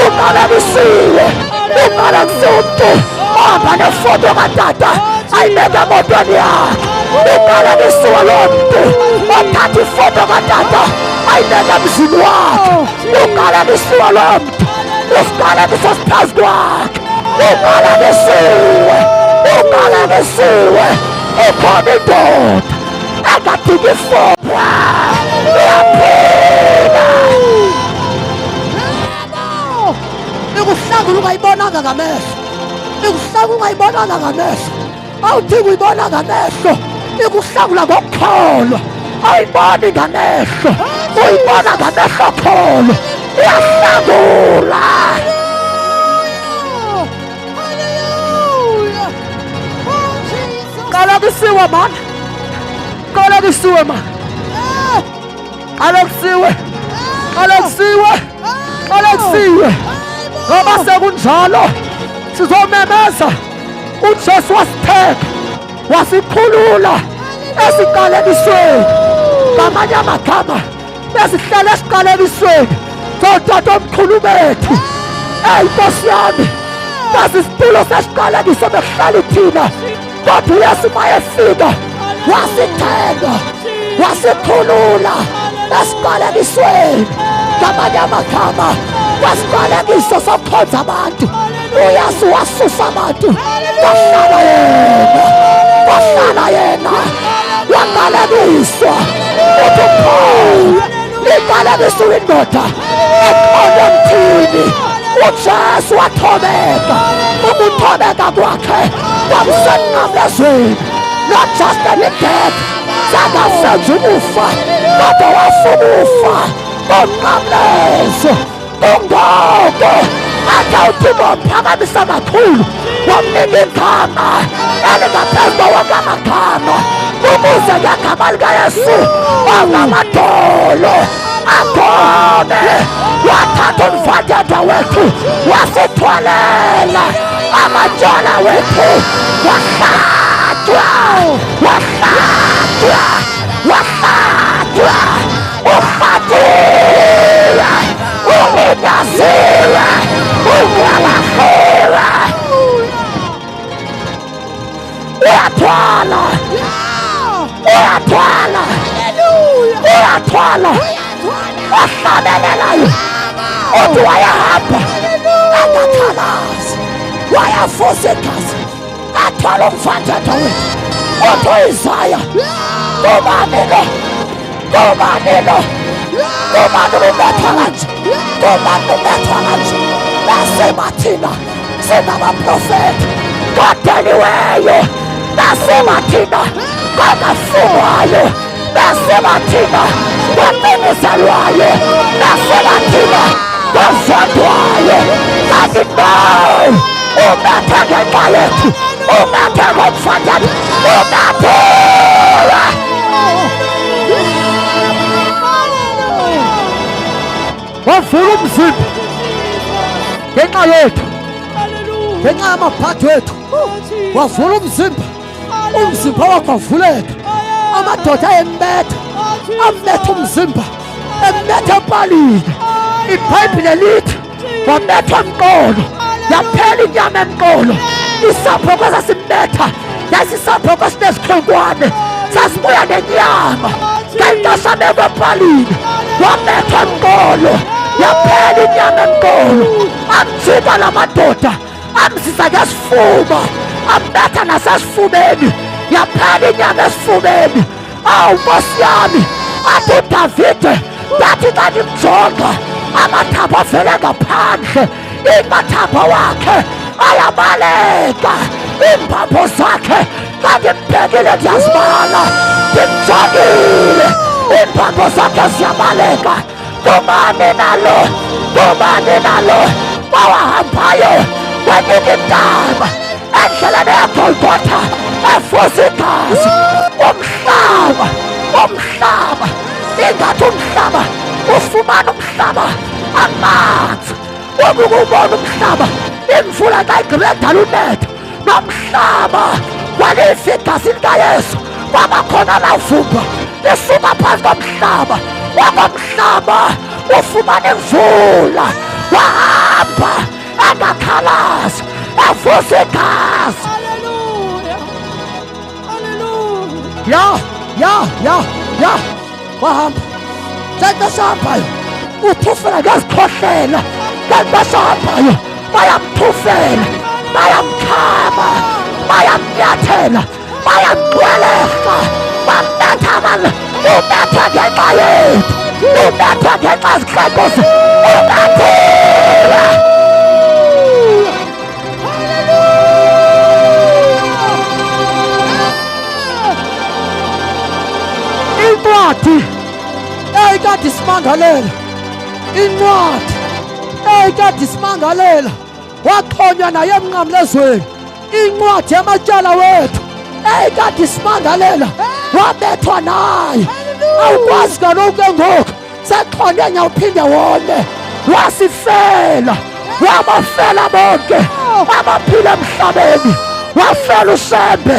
Uqala kusiwe, uqala kusumntu ohamba nefoto katata ayibeka emotweni yakhe. Uqalekisiwe lo muntu othatha ifoto katata ayibeka emzini wakhe. Uqalekisiwe lo muntu, isiqalekiso siphezu kwakhe. Uqalekisiwe, uqalekisiwe. Ikhona indoda engadingi ifoto, iyaphila. Ikuhlangula ungayibonanga ngamehlo, ikuhlangula ungayibonanga ngamehlo, awudingi uyibona ngamehlo. Ikuhlangula ngokukholwa, awuyiboni ngamehlo, uyibona ngamehlo akholwa. Iyahlangula. Hallelujah. Oh, Jesus. Qalekisiwe man, qalekisiwe man, qalekisiwe, qalekisiwe, qalekisiwe. Ngoba sekunjalo sizomemeza uJesu wasitheka, wasikhulula esiqalekisweni. Ngamanye amagama besihlala esiqalekisweni zotata omkhulu bethu. Nkosi yami, basisitulo sesiqalekiso bekuhlala thina, kodwa uYesu mayefika wasithenga, wasikhulula esiqalekisweni. Ngamanye amagama wasiqalekiso sokukhonza abantu, uYesu wasusa abantu, wahlala yena, wahlala yena, waqalekiswa. Uthi Paul iqalekiswa indoda ekhona emthini. uJesu wathobeka, ukuthobeka kwakhe kwamsenqamlezweni. Not just any death, zangasenza ukufa, kodwa wafuna ukufa kunqamlezo, kungoko athawuthimo phakamisa kakhulu, wamnika igama elingaphezu kwawonke amagama, ukuze ngegama likaYesu ongamadolo agome. Wathatha umfadada wethu wasithwalela amatyala wethu, wahlatshwa, wahlatshwa, wahlatshwa, uhlatiwe, uminyaziwe, unyalahiwe. Uyathwala, uyathwala, uyathwala, ohlabelelayo. Uthi wayahamba akakhalazi, wayavusa igazi, athwala umfadada wethu. Uthi uIsaya, ngubani lo, ngubani lo, ngubani ubethwa kanje, ngubani ubethwa kanje? Nasema thina singabaprofeti kodeliweyo, nasema thina kwabafungwayo, nasema thina kwabenizelwayo, nasema thina kwazondwayo. Kanti no, umethe ngenxa yethu, umethe ngomfadada, umethe. Wavula umzimba ngenxa yethu, ngenxa yamabhadi wethu, wavula umzimba, umzimba wakho wavuleka. Amadoda ayembetha, ambetha umzimba, embetha empalini. iBhayibhile lithi wambethwa emqolo, yaphela inyama emqolo. Isapho kwasasimbetha yasisapho kwasinezikhonkwane, sasibuya nenyama. Kanti sabekwa empalini, wambethwa emqolo, yaphela inyama emqolo. Amjika la madoda, amsisa ngesifuba, ambetha nasesifubeni, yaphela inyama esifubeni. Awu Nkosi yami, athi uDavide bathi xa ndimjonga amathambo avele ngaphandle, amathambo wakhe ayabaleka, iimbambo zakhe xa ndimbhekile ndiyazibala, ndimjongile iimbambo zakhe ziyabaleka. Ngubani nalo, ngubani nalo bawahambayo kwenyinye intaba endleleni yeGolgotha efuza igazi? Umhlaba, umhlaba, ingathi umhlaba ufumana umhlaba amanzi. Ubukubona umhlaba, imvula xa igqibedala unetha, nomhlaba kwalifa igazi likaYesu, kwabakhona lavumba lisuka phansi komhlaba. Wakomhlaba ufumana imvula, wahamba engakhalazi, evuza igazi. Hallelujah. Hallelujah. ya wahamba sahambayo uthufela ngezikhohlela basahambayo bayamthufela bayamkhama bayamnyathela bayamgcweleka bamnathamala ubethwa ngenxa yethu ubethwa ngenxa zikhenkosi ubethile incwadi eyikade isimangalela incwadi eyikade isimangalela waxhonywa naye emnqamlezweni incwadi yamatyala wethu eyikade isimangalela wabethwa naye awukwazi kaloku ke ngoku sexhonye nyawuphinde wone wasifela wabafela bonke abaphila emhlabeni wafela usembe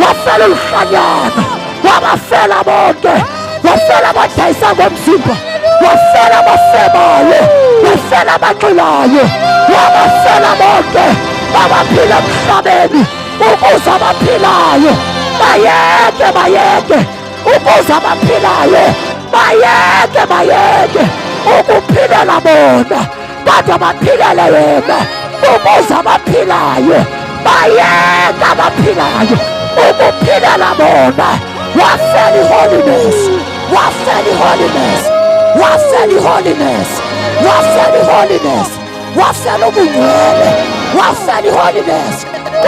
wafela uLuhlanyana wabafela bonke wafela abadayisa ngomzimba wafela abafebayo wafela abaxilayo wabafela bonke abaphila emhlabeni ukuze abaphilayo bayeke ukuze abaphilayo bayeke ukuphilela bona kanti abaphilele yena ukuze abaphilayo bayeke abaphilayo ukuphilela bona wafela iholiness wafela iholiness wafela iholiness wafela iholiness wafela ubungcwele wafela iholiness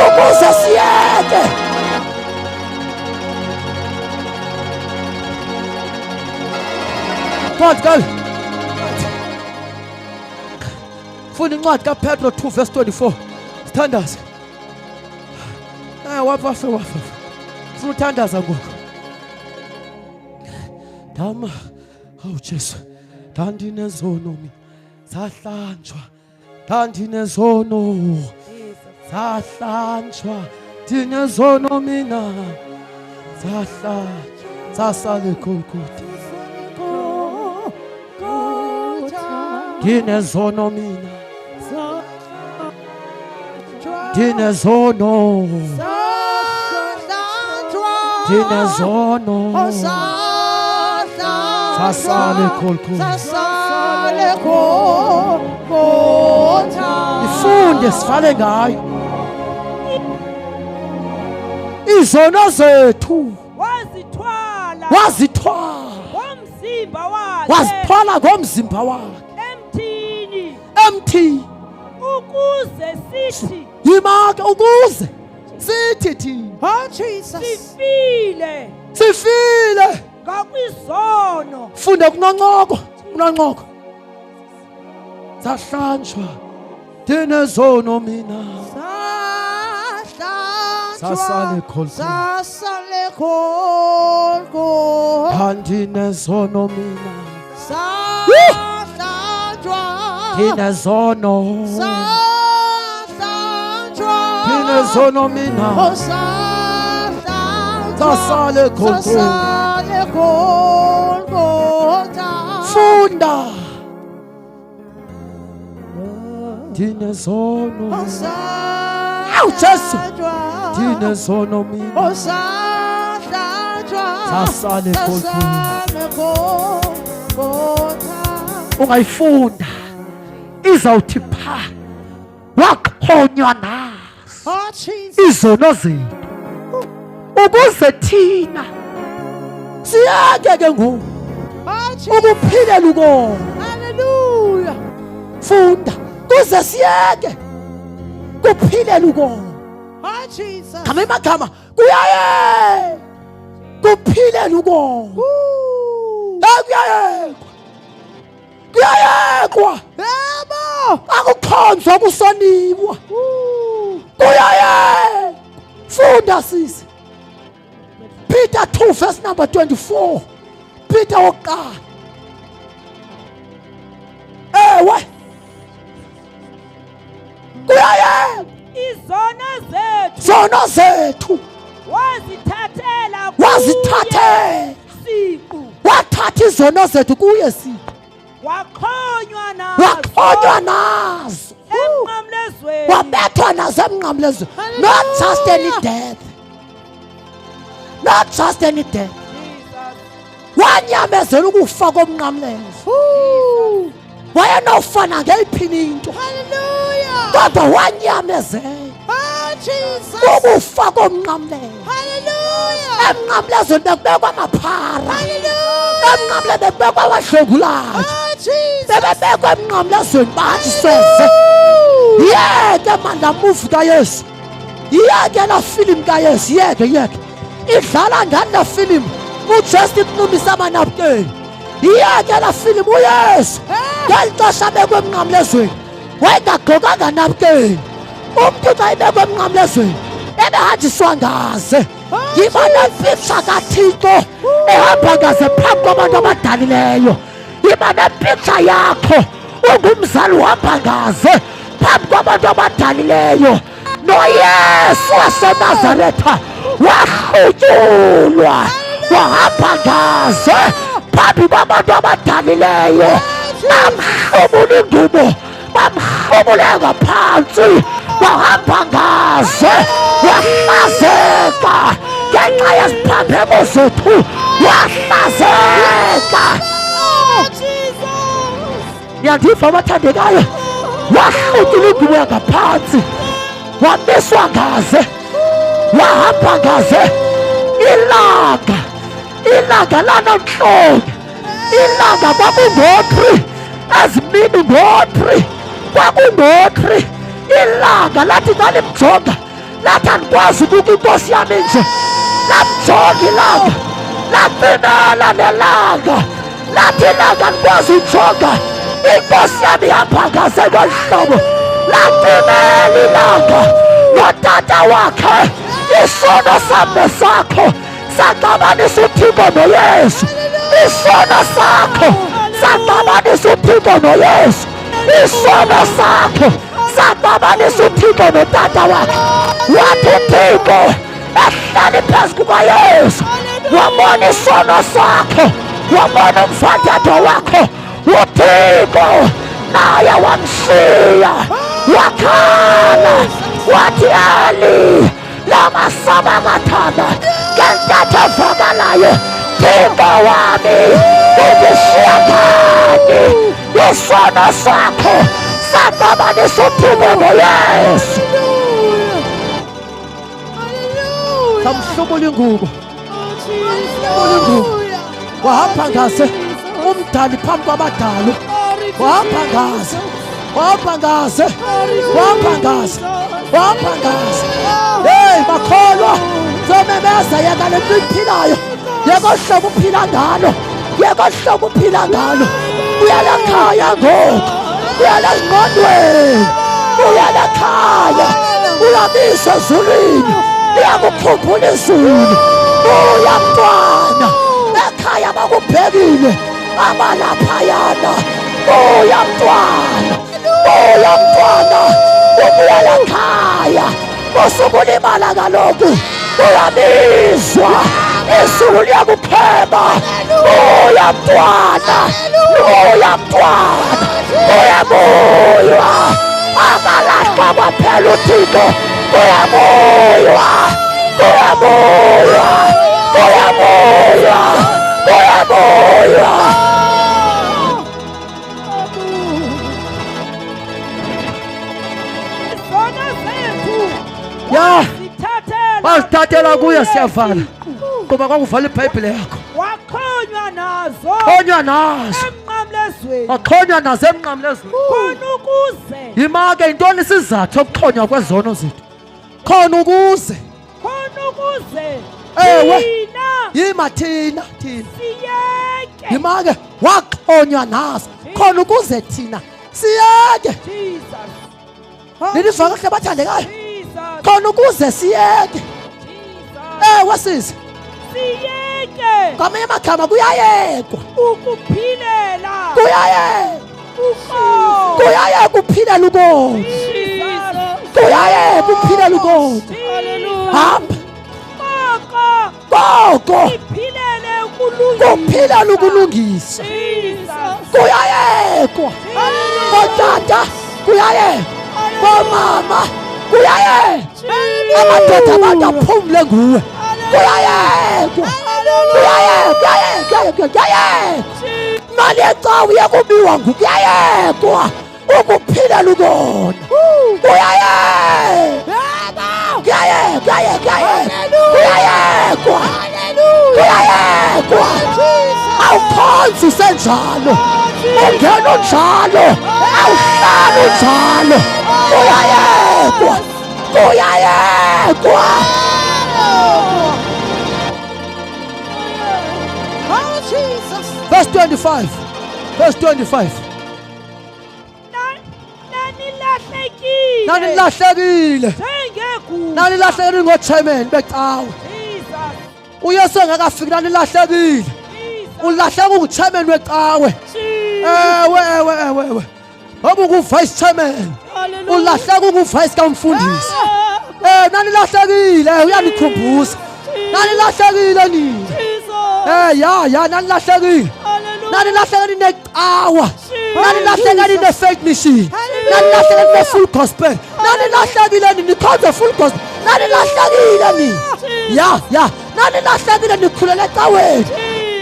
ukuze siyeke incwadi funa incwadi kaPetro 2 verse 24 sithandaze wafa funa uthandaza ngoku dama awu Jesu ndandinezono mina zahlanjwa ndandinezono zahlanjwa ndinezono mina zasale Golgotha ndinezono mina ndinezono zasale Golgotha ifunde sivale ngayo izono zethu wazithwala wazithwala ngomzimba wakhe emthini ukuze sithi yimake ukuze sithi thina sifile ngakwizono funda kunoncoko zahlanjwa ndinezono mina zasale Golgotha ndinezono mina ndinezono mina zasale Golgotha funda ndinezono awu Jesu ndinezono mina zasale Golgotha ungayifunda izawuthi pha waxhonywa nazo izono zethu ukuze thina siyeke ke ngoku ukuphilela ukona haleluya funda kuze siyeke kuphilela ukona kama emagama kuyaye kuphilela ukona kuyayekwa yebo akukhonzwa kusoniwa kuyaye funda sisi Peter 2 verse number 24 Peter wokuqala ewe kuyaye izono zethu wazithathela wathatha izono zethu kuye siqu waxhonywa nazo emnqamlezweni wabethwa nazo emnqamlezweni not just any death not just any death, wanyamezela ukufa komnqamlezo. Wayenofana ngeyiphi into, Hallelujah. kodwa wanyamezela Oh, Jesus. ukufa komnqamlezo. Hallelujah. Emnqamlezweni bekubekwa amaphara, Hallelujah. emnqamlezweni bekubekwa abahlengulayo, Oh, Jesus. bebebekwa emnqamlezweni bathi sweze. Yeke manje amuvi kaYesu, yeke la film kaYesu, yeke idlala ngani la film uJustin Mnumisa amanabukeni. Yeke la film uYesu ngeli xesha bekwe emnqamlezweni wayengagqokanga nabukeni. Umuntu xa ibekwe emnqamlezweni ebehanjiswa ngaze. Yiba le picture kaThixo ehamba ngaze phambi kwabantu abadalileyo. Yiba le picture yakho ungumzali uhamba ngaze phambi kwabantu abadalileyo. NoYesu waseNazaretha wahlutyulwa wahamba ngaze phambi kwabantu abadalileyo. Bamhlubula indubo, bamhlubula ngaphansi, wahamba ngaze wahlazeka ngenxa yeziphambeko zethu, wahlazeka. Oh, Jesus. Niyandiva abathandekayo? Wahlutyulwa indubo yangaphansi, wamiswa ngaze, wahamba ngaze. Ilanga lanamhlanje, ilanga kwakungo-3 ezimini ngo-3 kwakungo-3. Ilanga lathi ngalimjonga lathi andikwazi ukuka inkosi yami nje, lamjonga ilanga, lamfinala nelanga, lathi ilanga andikwazi ujonga inkosi yami ihamba ngaze ngolu hlobo, lamfinela ilanga. Notata wakhe isono sam nesakho saxabanisa uThixo noYesu. Isono sakho saxabanisa uThixo noYesu. Isono sakho saxabanisa uThixo notata wakhe. Wathi uThixo ehleli phezu kukaYesu, wabona isono sakho, wabona umfantatho wakho. uThixo naye wamshiya, wakhala wathi, Eli lama sabachthani, ngentetho evakalayo, Thixo wami undishiya ngani? Isono sakho saxabanisa uThixo noYesu. Samhlubula ingubo, Hallelujah. wahamba ngaze umdali phambi kwabadala, wahamba ngaze, wahamba ngaze, wahamba ngaze, wahamba ngaze. Hey bakholwa, zomemeza yeka le nto iphilayo, yeka uhlobo uphila ngalo, yeka uhlobo uphila ngalo. Uyala khaya ngoku, uyala engqondweni, uyala khaya, uyabisa ezulwini, uyakukhuphula izulu. Uya mntwana, ekhaya bakubhekile abalaphayana. Uya mntwana, uya mntwana, ubuyela ekhaya. Usuku libala kaloku, uyabizwa, izulu liyakuphema. Uya mntwana, uya mntwana, uyabuywa. Akalahlwa kwaphela uThixo, uyabuywa, uyabuywa, uyabuywa, uyabuywa. Ya, bazithathela kuye siyavala. Ngoba kwakuvala iBhayibhile yakho. wakhonywa nazo Khonywa nazo, emnqamlezweni wakhonywa nazo emnqamlezweni. khona ukuze Yima-ke yintoni isizathu sokukhonywa kwezono zethu? Khona ukuze, ewe, thina yima thina. siyeke Yima-ke wakhonywa nazo khona ukuze thina siyeke. Jesus, Nilizwa kahle bathandekayo? Jesus, Khona ukuze siyeke. Jesus, Ewe sisi, siyeke ngamanye amagama kuyayekwa, ukuphilela kuyayeka uphilela ukonje, Jesus, kuyayeka uphilela ukonje. Hallelujah. Hamba Koko koko iphilele kuphilela ukulungisa, Jesus, kuyayekwa. Kotata kuyayekwa, komama kuyayekwa. Amadoda abantu aphumule nguwe, kuyayekwa kuyayekwa mali yecawu yekubiwa kuyayekwa ukuphilela ukona kuyayekwa awuphonsi usenjalo ungena unjalo awuhlali unjalo kuyayekwa Oh, Jesus. verse 25 nanilahlekile nanilahlekile ngochairman becawe uyesu engakafiki nanilahlekile ulahleka unguchairman wecawe ewe ngoba ungu-vice chairman ulahleka ungu-vice kamfundisi nanilahlekile uyanikhumbuza nanilahlekile nini nanilahlekile nanilahlekile necawa nanilahlekile ne-fake machine nanilahlekile ne-full gospel nanilahlekile nini nikhonze full gospel nanilahlekile nini nanilahlekile nikhulele ecaweni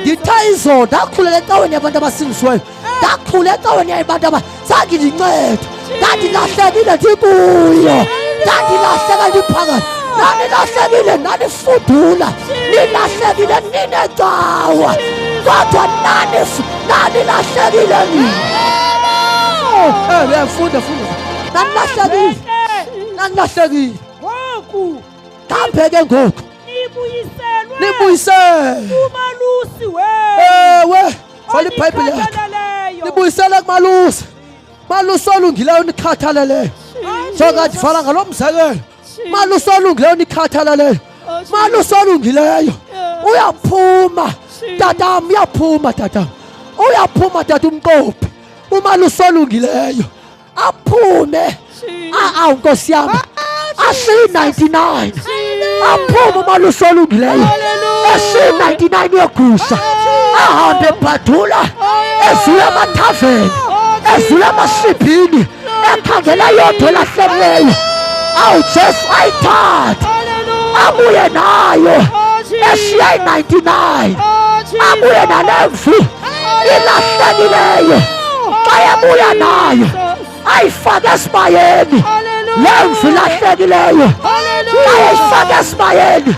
ngithe izolo ndakhulele ecaweni yabantu abasindisiweyo ndakhulele ecaweni yabantu zange ndinceda ndandilahlekile ndikuyo ndandilahleka ndiphakathi nanilahlekile nanifudula nilahlekile ninecawa kodwa nanilahlekile funda nanilahlekile ngoku kapheke ngoku nibuyiselwe nibuyiselwe umalusi ewe vala ibhayibhile yakho nibuyisele kumalusi malusi olungileyo nikhathaleleyo njengoba ndivala ngalo mzekelo malusi olungileyo nikhathaleleyo malusi olungileyo uyaphuma tatam uyaphuma tatam uyaphuma tata umqophi umalusi olungileyo aphume nkosi yami asi-99 aphume umalusi olungileyo esi-99 yegusha ahambe ebhadula ezula amathaveni ezula amasibhini ekhangela yodwa elahlekileyo awujesu ayithathe abuye nayo eshiya i-99 abuye nalemvu ilahlekileyo xa ebuya nayo ayifake esibayeni lemvu ilahlekileyo xa eyifake esibayeni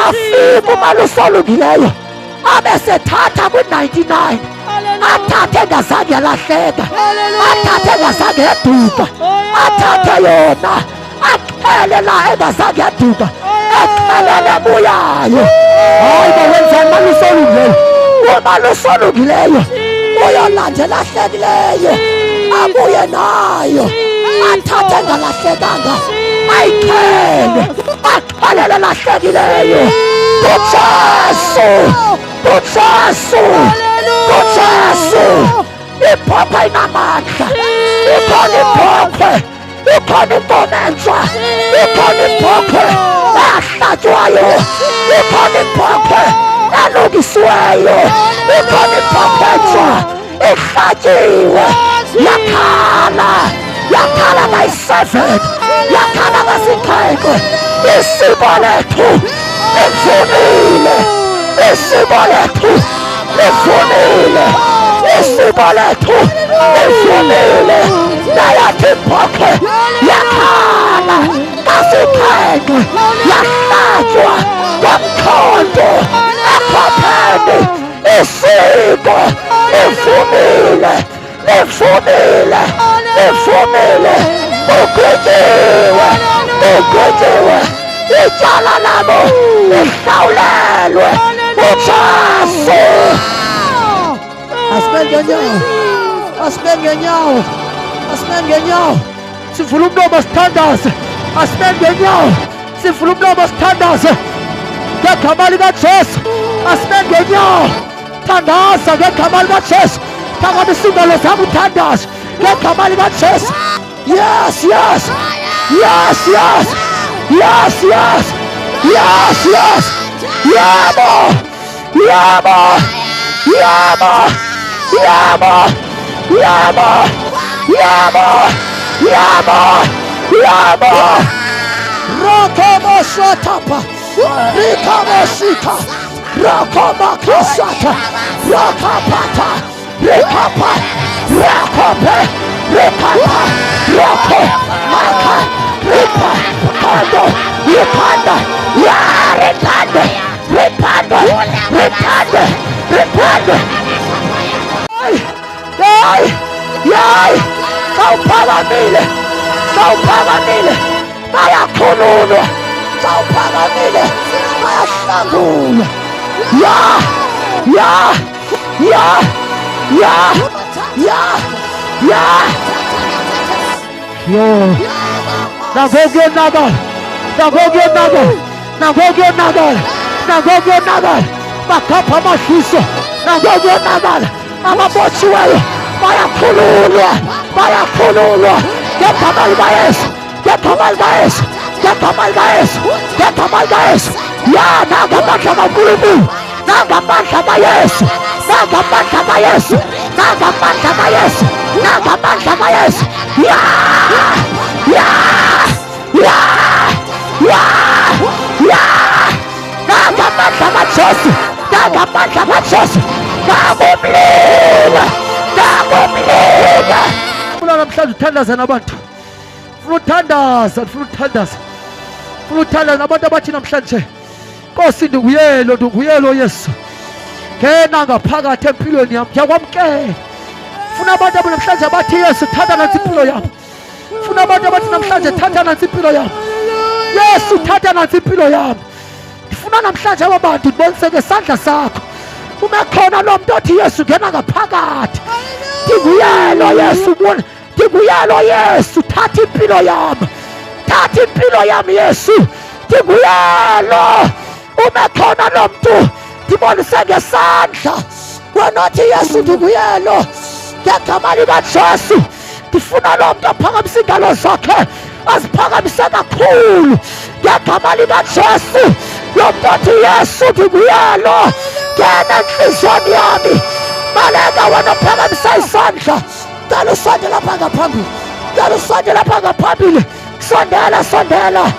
afike umalusi olungileyo abesethatha kwi-99 athathe engazange yalahleka athathe engazange yaduka athathe yona aqhele la engazange yaduka aqhelele ebuyayo hayi bawenzani umalusi olungileyo umalusi olungileyo uyolanda elahlekileyo abuye nayo athathe engalahlekanga ayiqhele aqhelele elahlekileyo kuJesu iphopha inamandla ikhona iphophe ikhona inkonentsha ikhona iphophe ehlatywayo ikhona iphophe elungisiweyo ikhona iphophe entsha ihlatyiwe yakhala bayi-7 yakhala basixhenxe isiko lethu livunile isiko lethu livunile isiko lethu livunile nayathi iphophe yakhala kasixhenxe yahlatywa komkhonto ephopheni isiko livunile livunile livunile ugwetyiwe ityala labo lihlawulelwe uJesu asibe ngenyawo sivula umlomo sithandaze asibe ngenyawo sivula umlomo sithandaze ngegama likaJesu asibe ngenyawo thandaza ngegama likaJesu phakamisa iingalo zam uthandaze ngegama likaJesu yes yabo Rokobo Shotapa Rikabashika. Rakomakasata. Rakapata. Rikapa. Rakope. Rikapa. Roko. Maka. Ripa. Pando. Ripanda. Ya. Ripanda. Ripanda. Ripanda. Ripanda. Yay! Yay! Kauphakamile! Kauphakamile! Bayakhululwa! Kauphakamile! Bayahlangulwa! Ya! Ya! Ya! Ya! Ya! Ya! Yo! Nagogenadal! Nagogenadal! Nagogenadal! Nagogenadal! Makapha amashisa! Nagogenadal! Amabotshiweyo bayakhululwa, bayakhululwa. Ngegama likaYesu, ngegama likaYesu, ngegama likaYesu, ngegama likaYesu. Ya, nangamandla kaNkulunkulu, nangamandla kaYesu, nangamandla kaYesu, nangamandla kaYesu, nangamandla kaYesu. Ya, ya, ya, ya, ya. Nangamandla kaJesu, nangamandla kaJesu. Nakumlila, nakumlila. Ufuna namhlanje uthandaza nabantu. Ufuna uthandaza, ufuna uthandaza. Ufuna uthandaza nabantu abathi namhlanje, Nkosi ndikuyelo Yesu. Ngena ngaphakathi empilweni yami, ngiyakwamkela. Ufuna abantu namhlanje abathi Yesu thatha nansi impilo yami. Ufuna abantu abathi namhlanje thatha nansi impilo yami. Yesu thatha nansi impilo yami. Ufuna namhlanje abantu ndiboniseke isandla sakho. Umekhona lo muntu othi Yesu ngena ngaphakathi. Ndikuyelo Yesu, ndikuyelo Yesu, thatha impilo yami. Thatha impilo yami Yesu. Ndikuyelo. Umekhona lo muntu ndibonise ngesandla. Wena othi Yesu ndikuyelo. Ngegama likaJesu ndifuna lo muntu aphakamise ingalo zakhe aziphakamise kakhulu. Ngegama likaJesu lo muntu othi Yesu ndikuyelo. Ngena enhliziyweni yami. Baleka wena ophakamisa isandla. Dala usonde lapha ngaphambili. Dala usonde lapha ngaphambili. Sondela, sondela.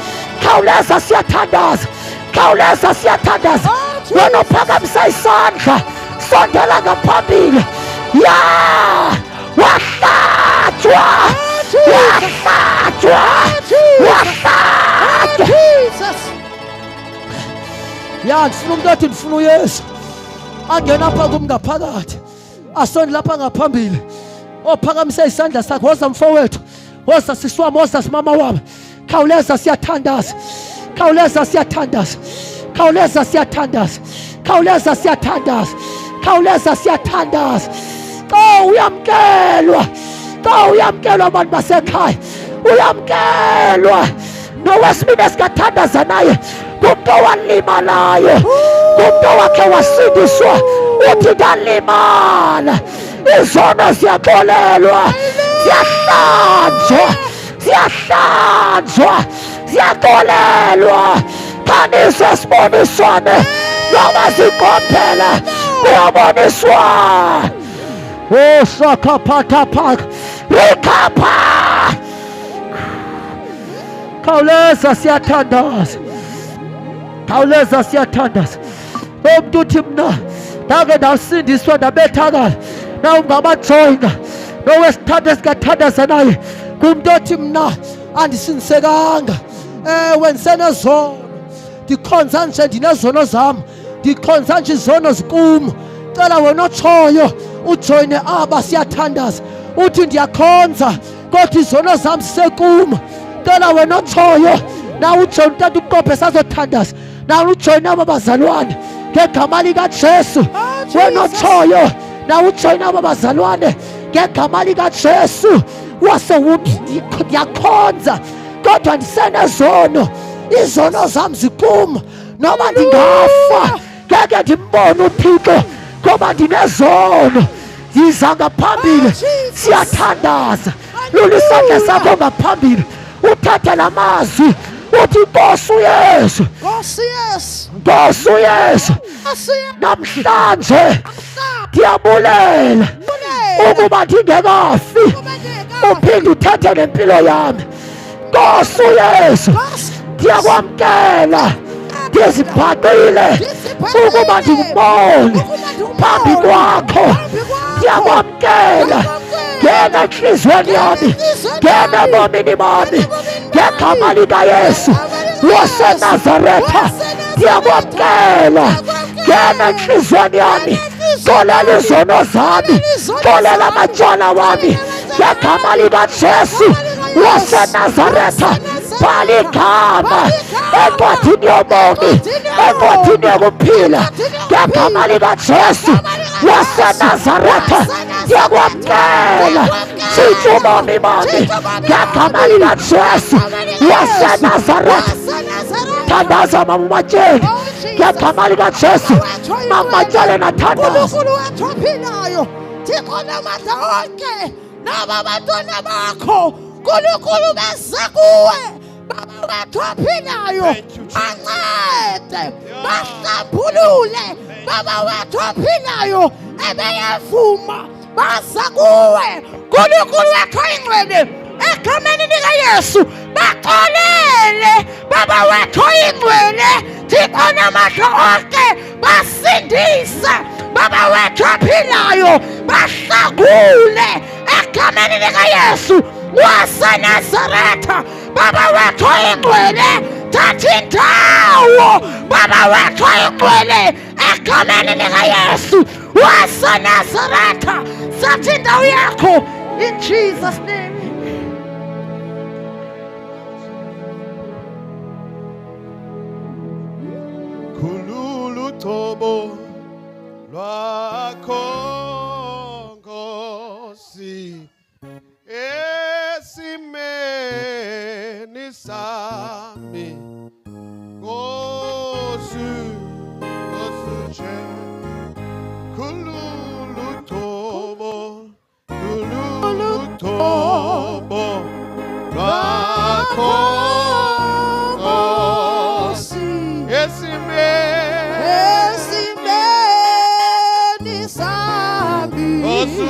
Khawuleza siyathandaza. Khawuleza siyathandaza. Wena ophakamisa isandla. Sondela ngaphambili. Ya! Wahlatshwa! Wahlatshwa! Wahlatshwa! Ya, ndifuna umuntu othi ndifuna uYesu. Angena apha kum ngaphakathi. Asonde lapha ngaphambili. Ophakamise isandla sakhe. Woza mfowethu. Woza sisi wami, woza simama wami. Khawuleza siyathandaza. Khawuleza siyathandaza. Khawuleza siyathandaza. Khawuleza siyathandaza. Khawuleza siyathandaza. Uyamkelwa. Uyamkelwa abantu basekhaya. Uyamkelwa. Nowesibini esikathandaza naye kumuntu owalimalayo, kumuntu owakhe wasindiswa. Uthi ndalimala, izono ziyaxolelwa, ziyahlanjwa, ziyahlanjwa, ziyaxolelwa. Khaniswe siboniswane noma zinkophela kuyaboniswa. Osakaphatapaka rikhapha. Khawuleza siyathandaza. Khawuleza siyathandaza. Lo muntu uthi mna ndake ndasindiswa ndabethakala. Na ungamajoyina nowesithathu esikathandaza naye kumuntu othi mna andisindisekanga. Wensenezono. Ndikhonza nje ndinezono zami. Ndikhonza nje izono zikumo. Cela wena otshoyo ujoyine aba siyathandaza. Uthi ndiyakhonza kodwa izono zami zisekuma. Cela wena otshoyo na ujoyine untata uqophe sazothandaza. Na ujoyine aba bazalwane ngegama likaJesu. Wena otshoyo na ujoyine aba bazalwane ngegama likaJesu. Wase ndiyakhonza kodwa ndisenezono. Izono zami zikuma. Noma ndingafa ngeke ndimbone uThixo ngoba ndinezono. Yiza ngaphambili siyathandaza. Lula isandla sakho ngaphambili uthathe la mazwi uthi Nkosi uYesu, Nkosi Yesu, Nkosi uYesu, namhlanje ndiyabulela ukuba ndingekafi uphinde uthathe nempilo yami. Nkosi uYesu, ndiyakwamkela, ndizibhaqile ukuba ndingumoli phambi kwakho. Ndiyakwamkela ngena entliziyweni yami, ngena ebomini bami ngegama likaYesu waseNazaretha. Ndiyakwamkela ngena entliziyweni yami, xolela izono zami, xolela amatyala wami ngegama likaJesu waseNazaretha. Bhala igama encwadini yobomi, encwadini yokuphila ngegama likaJesu waseNazaretha. Ndiyakwamkela tshintsha ubomi bami ngegama likaJesu waseNazaretha. Thandaza mama umatyeli ngegama likaJesu. Mama umatyeli nathandaza. uNkulunkulu wethu ophilayo, Thixo namandla onke, naba bantwana bakho uNkulunkulu beze kuwe, Baba wethu ophilayo, bancede bahlambulule. Baba wethu ophilayo ebeyevuma baza kuwe uNkulunkulu wethu oyingcwele, egameni likaYesu baxolele. Baba wethu oyingcwele, Thixo namandla onke, basindise. Baba wethu ophilayo, bahlangule egameni likaYesu waseNazaretha. Baba wethu oyingcwele, thatha indawo. Baba wethu oyingcwele, egameni likaYesu waseNazaretha, thatha indawo yakho in Jesus' name. Khulula uthobo lwakho Nkosi, esimeni sami Nkosi, Nkosi nje. Khulula uthobo, khulula uthobo lwakho Nkosi, esimeni sami Nkosi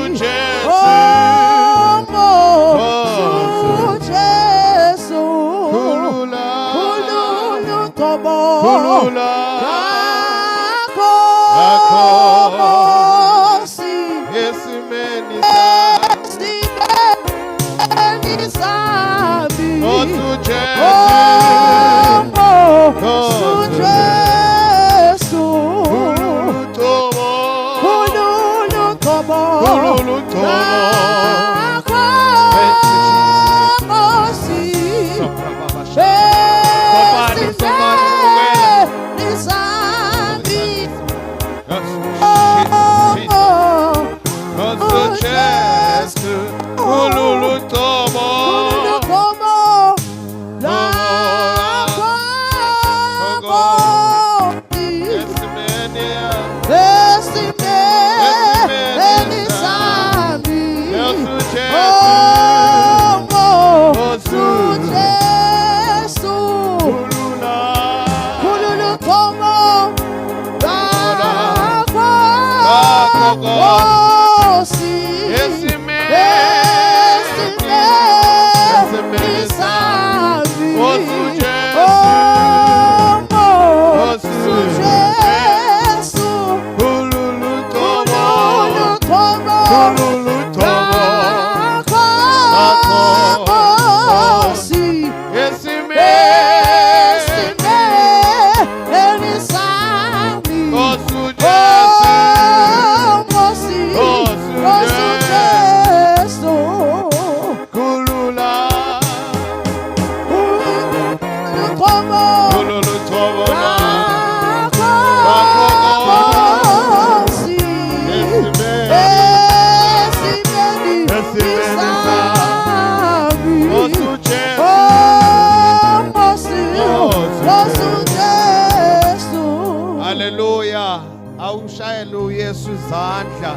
Jesu. Hallelujah. Awushayele uYesu izandla.